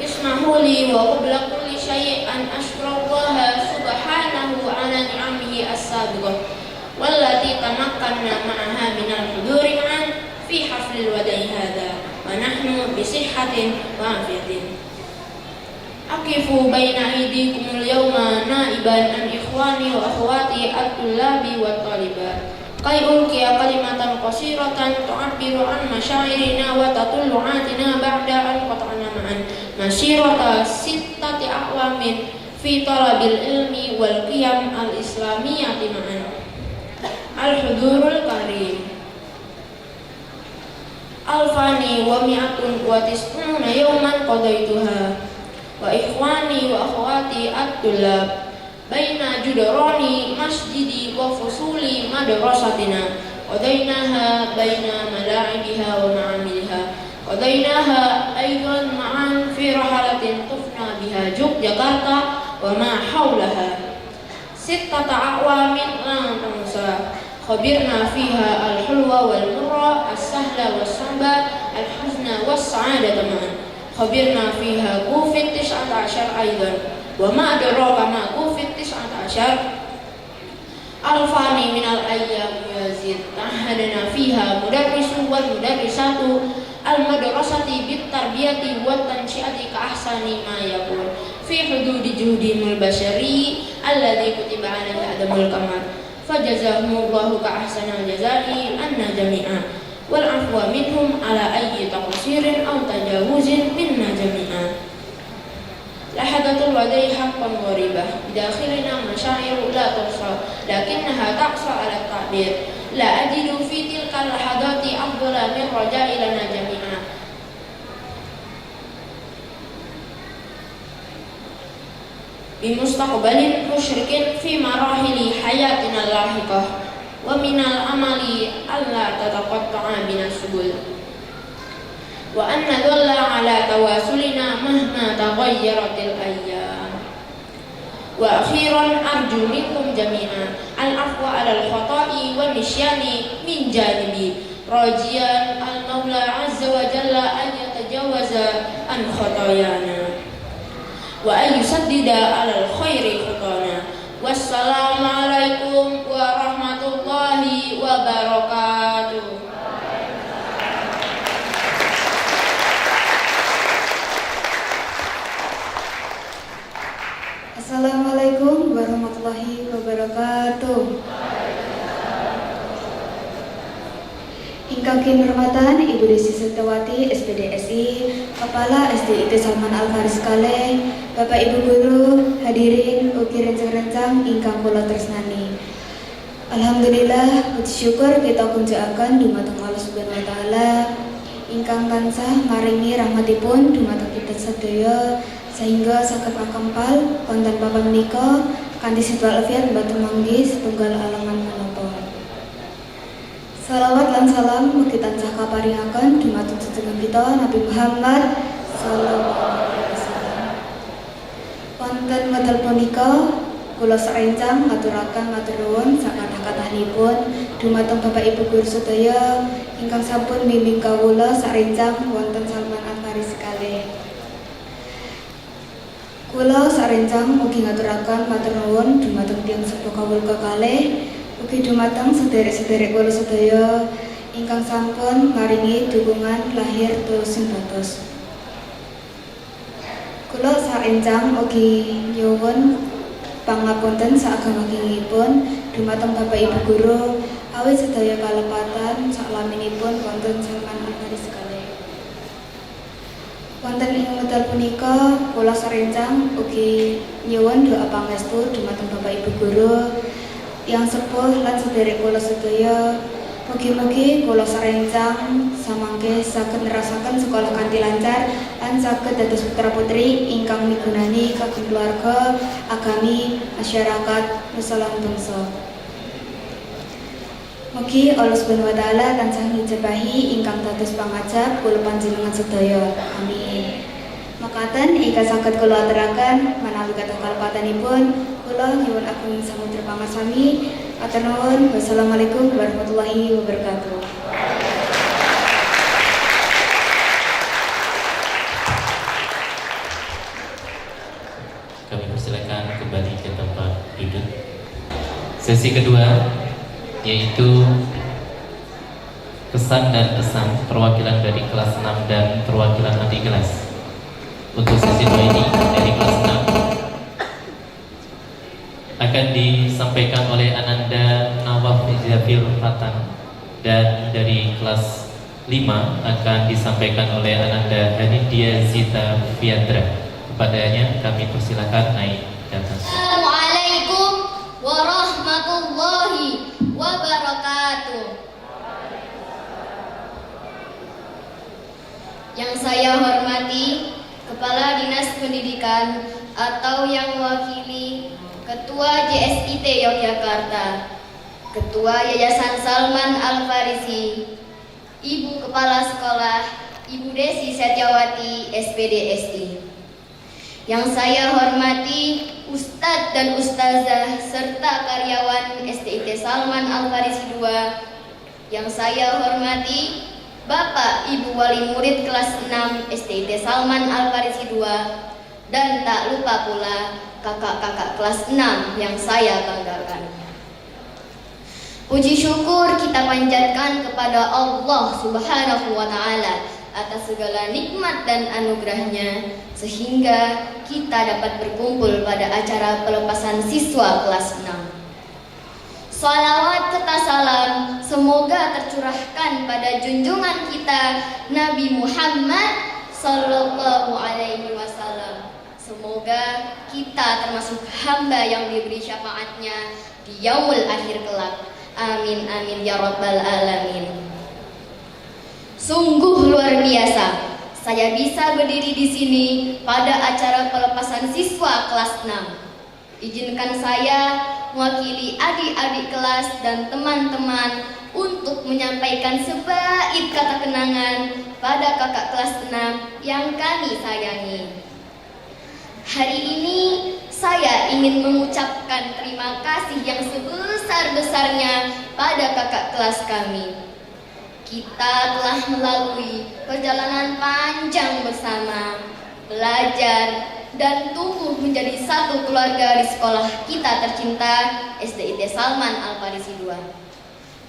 Ismahuli wa qabla kulli syai'an ashkurallaha subhanahu ala ni'amihi as-sabiqah wallati tamakkanna ma'aha minal huduri ma'an fi haflil wada'i hadha wa nahnu bisihhatin wa afiyatin. Aqifu baina aydikumul yawma naiban an ikhwani wa akhwati at-tullabi wa talibat kay ulqiya kalimatan qasiratan tu'abbiru an masyairina wa tatullu'atina ba'da an qata'na ma'an masyirata sittati aqwamin fi talabil ilmi wal qiyam al-islamiyati ma'an. Al-hudurul karim, alfani wa mi'atun wa tis'una yawman qadaituha wa ikhwani wa akhwati at-tullab baina judarani masjidi wa fusuli madrasatina qadainaha baina mala'ibiha wa ma'amiliha qadainaha aydan ma'an fi rahalatin tufna biha Yogyakarta wa ma hawlaha sittata a'wamin la tansa khabirna fiha al-hulwa wal murra as-sahla was-samba al-huzna was-sa'adata ma'an khabirna fiha kufit 19 aidan wa ma adraka ma kufit 19 alfani minal ayyam yazid tahadana fiha mudarrisu wal mudarrisatu al-madrasati bit tarbiyati wat tansyiati ka ahsani ma yakun fi hududi juhdihimul basyari alladzi kutiba alaihi adamul kamal fajazahumullahu ka ahsanal jazai anna jami'a wal afwa minhum ala ayyi taqsirin aw tajawuzin minna jami'a. Lahadatul wadai haqqan gharibah bidakhilina masyair la tuhsa lakinnaha taqsa ala ta'bir la ajidu fi tilkal lahadati afdala min raja'i lana jami'a. Bimustaqbalin musyrikin fi marahili hayatina lahiqah wa minal amali alla tataqatta'a binas subul wa anna dhalla ala tawasulina mahma taghayyaratil ayyam. Wa akhiran arju minkum jami'an al-afwa 'alal khata'i wan nisyani min janibi rajian al-maula 'azza wa jalla an yatajawaza an khatayana wa an yusaddida 'alal khairi khutana. Wassalamualaikum warahmatullahi wabarakatuh. Assalamualaikum warahmatullahi wabarakatuh. Ingkang kinurmatan Ibu Desi Setiawati SPD SI, Kepala SD IT Salman Al-Faris Kaleng, Bapak Ibu Guru, hadirin ugi rencang-rencang ingkang kula tresnani. Alhamdulillah, puji syukur kita kunjungaken dumateng Allah Subhanahu wa taala ingkang tansah maringi rahmatipun dumateng kita sedaya sehingga saged kakempal wonten papan menika kanthi setunggal afiat mboten manggi setunggal alangan menapa. Salawat lan salam mugi tansah kaparingaken dumateng sedherek kita Nabi Muhammad sallallahu alaihi wasallam. Wonten wekdal punika kula sarencang ngaturaken matur nuwun sakathah-kathahipun dumateng Bapak Ibu guru sedaya ingkang sampun bimbing kawula sarencang wonten Salman Al-Farisi kalih. Kula sarencang mugi ngaturaken matur nuwun dumateng tiyang sepuh kawula kekalih ugi dumateng sederek-sederek kula sedaya ingkang sampun maringi dukungan lahir tulus batos. Kula sarencang ugi nyuwun pangapunten saageng-agengipun dumateng Bapak Ibu guru awit sedaya kalepatan saklaminipun wonten Salman Al-Farisi kalih. Wonten ing wekdal punika kula sarencang ugi nyuwun doa pangestu dumateng Bapak Ibu guru yang sepuh lan sederek kula sedaya. Mugi-mugi kula sarencang samangke saged nerasaken sekolah kanthi lancar lan saged dados putra-putri ingkang migunani kagem keluarga, agami, masyarakat, nusa lan bangsa. Mugi Allah Subhanahu wa taala tansah njebahi ingkang dados pangajab kula panjenengan sedaya. Amin. Makaten ingkang saged kula aturaken menawi kathah kalepatanipun kula nyuwun ageng samudra pangasami. Atur nuwun. Wassalamualaikum warahmatullahi wabarakatuh. Kami persilakan kembali ke tempat duduk. Sesi kedua yaitu pesan dan pesan perwakilan dari kelas 6 dan perwakilan adik kelas. Untuk sesi kedua ini dari kelas 6 akan disampaikan oleh Ananda Nawaf Zafir Fatan, dan dari kelas 5 akan disampaikan oleh Ananda Hanidia Zita Fiandra. Kepadanya kami persilakan naik ke atas. Assalamualaikum warahmatullahi wabarakatuh. Yang saya hormati Kepala Dinas Pendidikan atau yang mewakili Ketua JSIT Yogyakarta, Ketua Yayasan Salman Al-Farisi, Ibu Kepala Sekolah Ibu Desi Setiawati SPD SI. Yang saya hormati Ustadz dan Ustazah serta karyawan SDIT Salman Al-Farisi II. Yang saya hormati Bapak Ibu Wali Murid kelas 6 SDIT Salman Al-Farisi II, dan tak lupa pula kakak-kakak kelas 6 yang saya banggakan. Puji syukur kita panjatkan kepada Allah Subhanahu wa taala atas segala nikmat dan anugerahnya sehingga kita dapat berkumpul pada acara pelepasan siswa kelas 6. Salawat serta salam semoga tercurahkan pada junjungan kita Nabi Muhammad sallallahu alaihi wasallam. Semoga kita termasuk hamba yang diberi syafaatnya di yaumul akhir kelak. Amin amin ya rabbal alamin. Sungguh luar biasa saya bisa berdiri di sini pada acara pelepasan siswa kelas 6. Izinkan saya mewakili adik-adik kelas dan teman-teman untuk menyampaikan sebaik kata kenangan pada kakak kelas 6 yang kami sayangi. Hari ini saya ingin mengucapkan terima kasih yang sebesar-besarnya pada kakak kelas kami. Kita telah melalui perjalanan panjang bersama, belajar, dan tumbuh menjadi satu keluarga di sekolah kita tercinta SDIT Salman Al-Farisi II.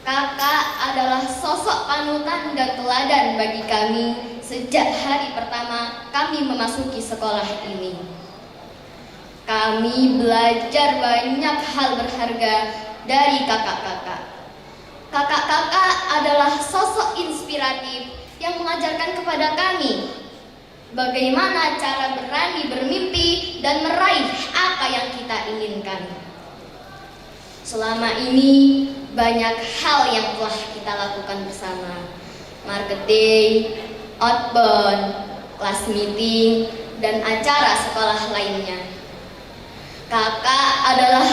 Kakak adalah sosok panutan dan teladan bagi kami sejak hari pertama kami memasuki sekolah ini. Kami belajar banyak hal berharga dari kakak-kakak. Kakak-kakak adalah sosok inspiratif yang mengajarkan kepada kami bagaimana cara berani bermimpi dan meraih apa yang kita inginkan. Selama ini banyak hal yang telah kita lakukan bersama. Marketing, outbound, kelas meeting, dan acara sekolah lainnya. Kakak adalah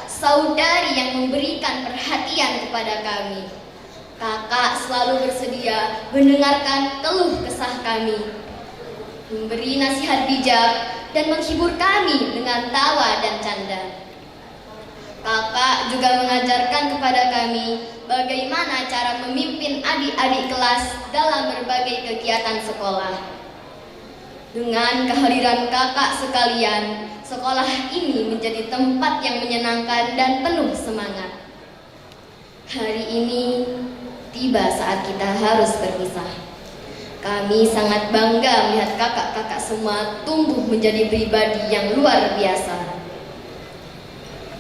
saudari yang memberikan perhatian kepada kami. Kakak selalu bersedia mendengarkan keluh kesah kami, memberi nasihat bijak, dan menghibur kami dengan tawa dan canda. Kakak juga mengajarkan kepada kami bagaimana cara memimpin adik-adik kelas dalam berbagai kegiatan sekolah. Dengan kehadiran kakak sekalian, sekolah ini menjadi tempat yang menyenangkan dan penuh semangat. Hari ini tiba saat kita harus berpisah. Kami sangat bangga melihat kakak-kakak semua tumbuh menjadi pribadi yang luar biasa.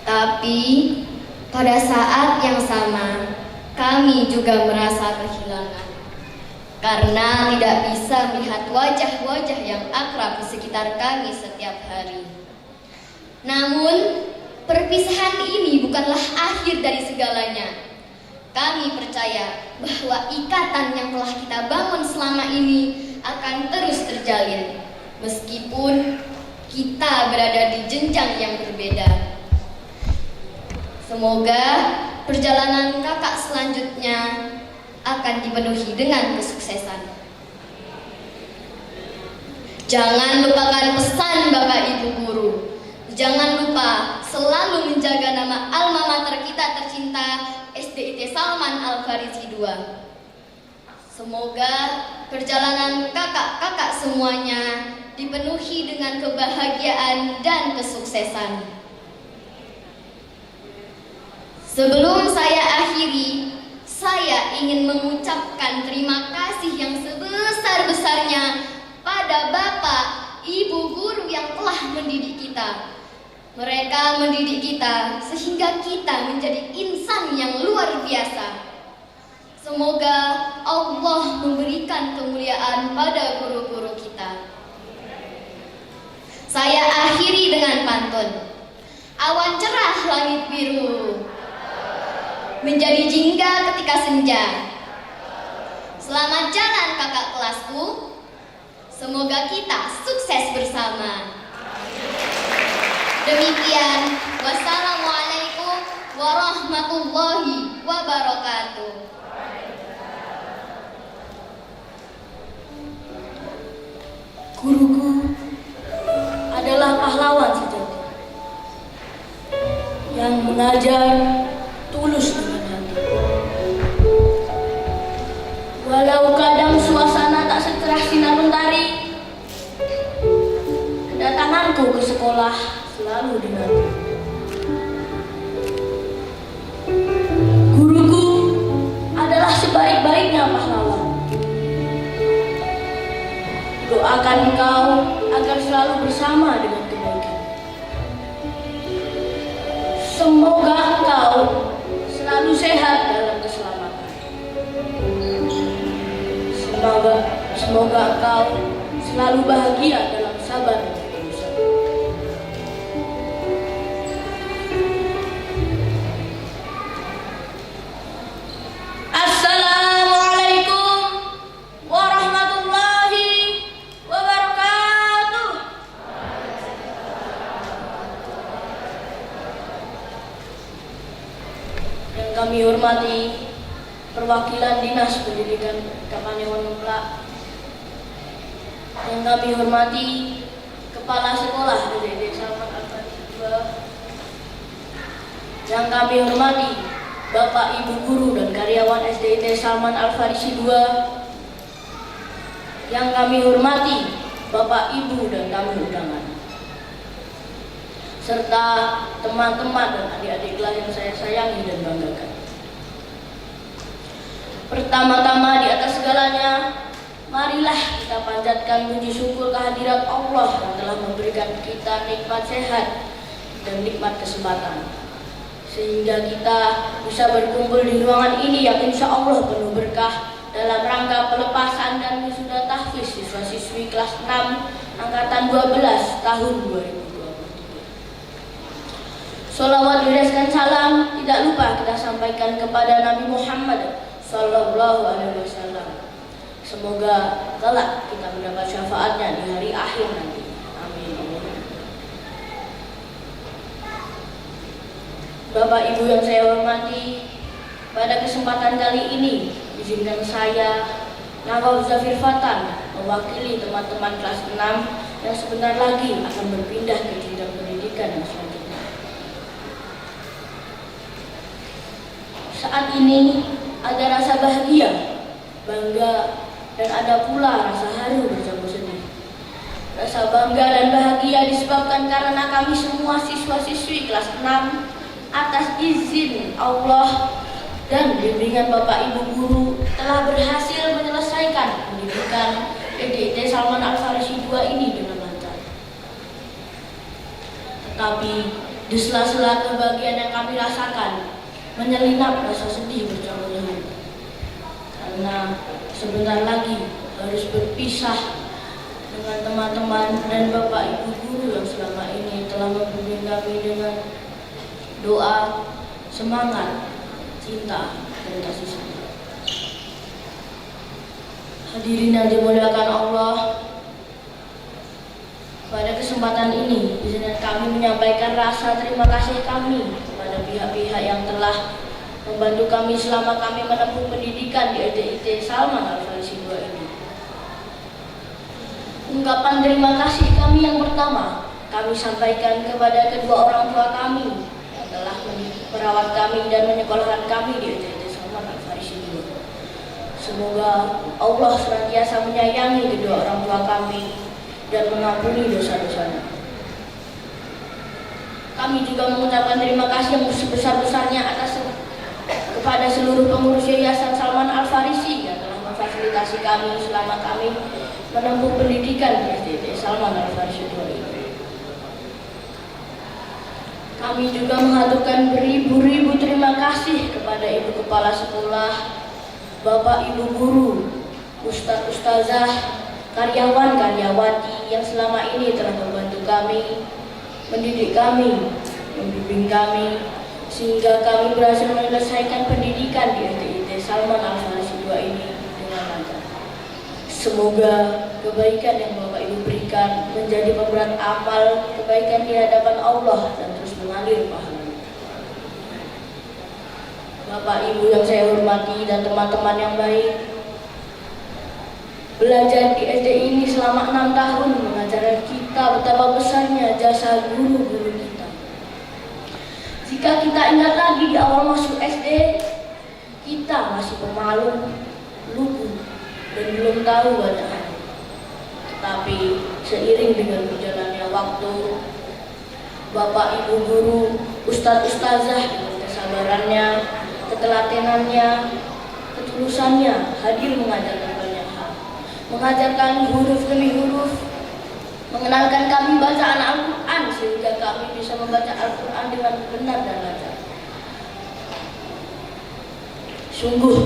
Tapi pada saat yang sama, kami juga merasa kehilangan. Karena tidak bisa melihat wajah-wajah yang akrab di sekitar kami setiap hari. Namun, perpisahan ini bukanlah akhir dari segalanya. Kami percaya bahwa ikatan yang telah kita bangun selama ini akan terus terjalin, meskipun kita berada di jenjang yang berbeda. Semoga perjalanan kakak selanjutnya akan dipenuhi dengan kesuksesan. Jangan lupakan pesan Bapak Ibu Guru. Jangan lupa selalu menjaga nama alma mater kita tercinta, SDIT Salman Al-Farisi II. Semoga perjalanan kakak-kakak semuanya dipenuhi dengan kebahagiaan dan kesuksesan. Sebelum saya akhiri, saya ingin mengucapkan terima kasih yang sebesar-besarnya pada Bapak, Ibu Guru yang telah mendidik kita. Mereka mendidik kita sehingga kita menjadi insan yang luar biasa. Semoga Allah memberikan kemuliaan pada guru-guru kita. Saya akhiri dengan pantun. Awan cerah langit biru, menjadi jingga ketika senja. Selamat jalan kakak kelasku. Semoga kita sukses bersama. Demikian, wassalamualaikum warahmatullahi wabarakatuh. Guruku adalah pahlawan sejati yang mengajar tulus dengan hati. Walau kadang suasana tak secerah sinar mentari, kedatanganku ke sekolah selalu dinanti. Guruku adalah sebaik-baiknya pahlawan. Doakan engkau agar selalu bersama dengan kebaikan. Semoga engkau selalu sehat dalam keselamatan. Semoga engkau selalu bahagia dalam sabar dan ketulusan. Assalamualaikum warahmatullahi wabarakatuh. Yang kami hormati perwakilan Dinas Pendidikan Kapanewon Ngeplak, yang kami hormati Kepala Sekolah SDIT Salman Al-Farisi II, yang kami hormati Bapak Ibu Guru dan karyawan SDIT Salman Al-Farisi II, yang kami hormati Bapak Ibu dan tamu undangan, serta teman-teman dan adik-adik kelas yang saya sayangi dan banggakan. Pertama-tama di atas segalanya, marilah kita panjatkan puji syukur kehadirat Allah yang telah memberikan kita nikmat sehat dan nikmat kesempatan, sehingga kita bisa berkumpul di ruangan ini yang insya Allah penuh berkah dalam rangka pelepasan dan wisuda tahfiz siswa-siswi kelas 6 angkatan 12 tahun 2023. Sholawat berdasarkan salam tidak lupa kita sampaikan kepada Nabi Muhammad Sallallahu Alaihi Wasallam. Semoga kelak kita mendapat syafaatnya di hari akhir nanti. Amin. Bapak Ibu yang saya hormati, pada kesempatan kali ini izinkan saya Nawab Zafir Fatan mewakili teman-teman kelas 6 yang sebentar lagi akan berpindah ke jenjang pendidikan yang selanjutnya. Saat ini ada rasa bahagia, bangga, dan ada pula rasa haru bercampur sedih. Rasa bangga dan bahagia disebabkan karena kami semua siswa-siswi kelas 6 atas izin Allah dan bimbingan Bapak Ibu guru telah berhasil menyelesaikan pendidikan PDIT Salman Al-Farisi II ini dengan lancar. Tetapi di sela-sela kebahagiaan yang kami rasakan menyelinap rasa sedih bercampur haru, karena sebentar lagi harus berpisah dengan teman-teman dan Bapak Ibu guru yang selama ini telah membimbing kami dengan doa, semangat, cinta, dan kasih sayang. Hadirin yang dimuliakan Allah, pada kesempatan ini izinkan kami menyampaikan rasa terima kasih kami kepada pihak-pihak yang telah membantu kami selama kami menempuh pendidikan di PDIT Salman Al-Farisi II ini. Ungkapan terima kasih kami yang pertama kami sampaikan kepada kedua orang tua kami yang telah merawat kami dan menyekolahkan kami di PDIT Salman Al-Farisi II. Semoga Allah senantiasa menyayangi kedua orang tua kami dan mengampuni dosa-dosanya. Kami juga mengucapkan terima kasih yang sebesar-besarnya kepada seluruh pengurus Yayasan Salman Al-Farisi yang telah memfasilitasi kami selama kami menempuh pendidikan di PDIT Salman Al-Farisi II ini. Kami juga mengaturkan beribu-ribu terima kasih kepada Ibu Kepala Sekolah, Bapak Ibu Guru, Ustadz Ustazah, karyawan-karyawati yang selama ini telah membantu kami, mendidik kami, membimbing kami, sehingga kami berhasil menyelesaikan pendidikan di PDIT Salman Al-Farisi II ini dengan lancar. Semoga kebaikan yang Bapak Ibu berikan menjadi pemberat amal kebaikan di hadapan Allah dan terus mengalir pahalanya. Bapak Ibu yang saya hormati dan teman-teman yang baik, belajar di SD ini selama 6 tahun mengajarkan kita betapa besarnya jasa guru-guru kita. Jika kita ingat lagi di awal masuk SD, kita masih pemalu, lugu, dan belum tahu banyak hal. Tetapi seiring dengan berjalannya waktu, Bapak Ibu guru, Ustadz Ustazah dengan kesabarannya, ketelatenannya, ketulusannya hadir mengajarkan banyak hal. Mengajarkan huruf demi huruf, mengenalkan kami bacaan Al-Quran sehingga kami bisa membaca Al-Quran dengan benar dan lancar. Sungguh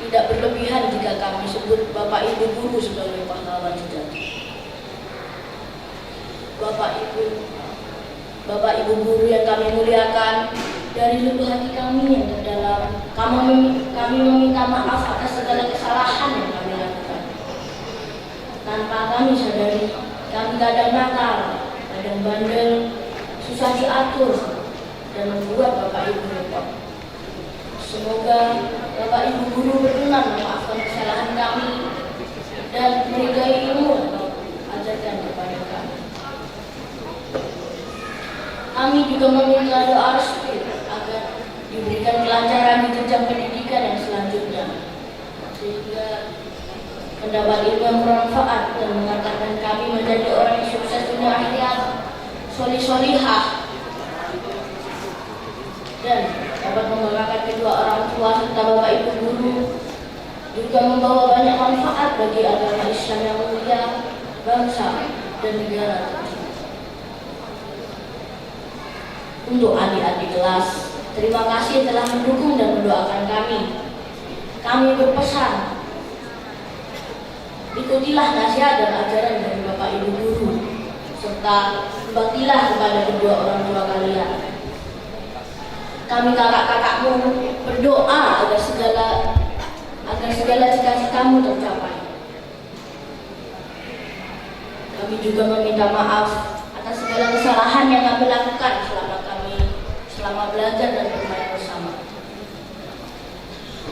tidak berlebihan jika kami sebut Bapak Ibu guru sebagai pahlawan sejati. Bapak Ibu guru yang kami muliakan, dari lubuk hati kami yang terdalam, kami meminta maaf atas segala kesalahan yang kami lakukan. Tanpa kami sadari, kami kadang nakal, kadang bandel, susah diatur, dan membuat Bapak Ibu repot. Semoga Bapak Ibu guru berkenan memaafkan kesalahan kami dan meridai ilmu yang ajarkan kepada kami. Kami juga meminta doa restu agar diberikan kelancaran di jenjang pendidikan yang selanjutnya, sehingga mendapat ilmu yang bermanfaat dan mengantarkan kami menjadi orang yang sukses dunia akhirat, solih-solihah, dan dapat membanggakan kedua orang tua serta Bapak Ibu guru, juga membawa banyak manfaat bagi agama Islam yang mulia, bangsa, dan negara. Untuk adik-adik kelas, terima kasih telah mendukung dan mendoakan kami. Kami berpesan, ikutilah nasihat dan ajaran dari Bapak Ibu guru, serta berbaktilah kepada kedua orang tua kalian. Kami kakak-kakakmu berdoa agar segala cita-citamu tercapai. Kami juga meminta maaf atas segala kesalahan yang kami lakukan selama belajar dan bermain bersama.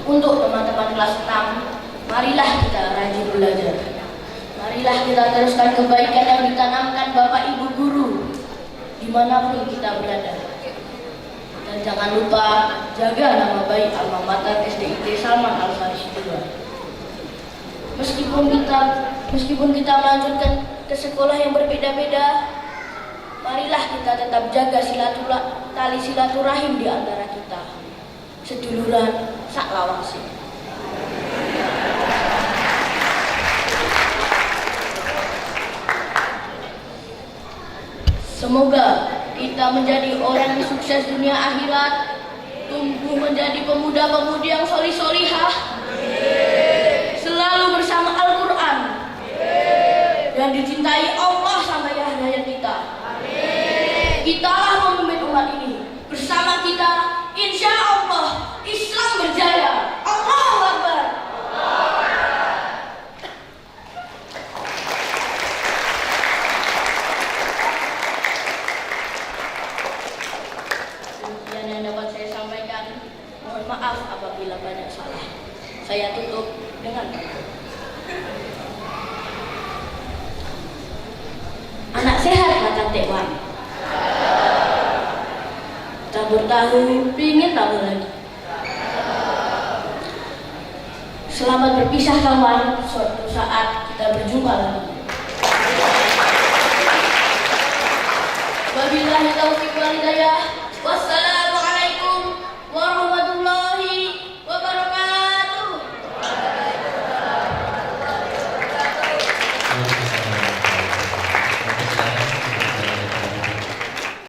Untuk teman-teman kelas 6, marilah kita rajin belajar. Marilah kita teruskan kebaikan yang ditanamkan Bapak Ibu guru dimanapun kita berada. Dan jangan lupa jaga nama baik alma mater SDIT Salman Al-Farisi II. Meskipun kita melanjutkan ke sekolah yang berbeda-beda, marilah kita tetap jaga tali silaturahim di antara kita. Seduluran sak lawase. Semoga kita menjadi orang yang sukses dunia akhirat, tumbuh menjadi pemuda-pemudi yang solih-solihah, selalu bersama Al-Quran, dan dicintai Allah sampai akhir hayat kita. Kitalah pemimpin umat ini. Bersama kita, insya Allah Islam berjaya. Allahu Akbar. Demikian yang dapat saya sampaikan. Mohon maaf apabila banyak salah. Saya tutup dengan anak sehat makan tewan. Tabur tahu, pingin tahu lagi. Selamat berpisah kawan, suatu saat kita berjumpa lagi. Wabillahi taufiq wal hidayah.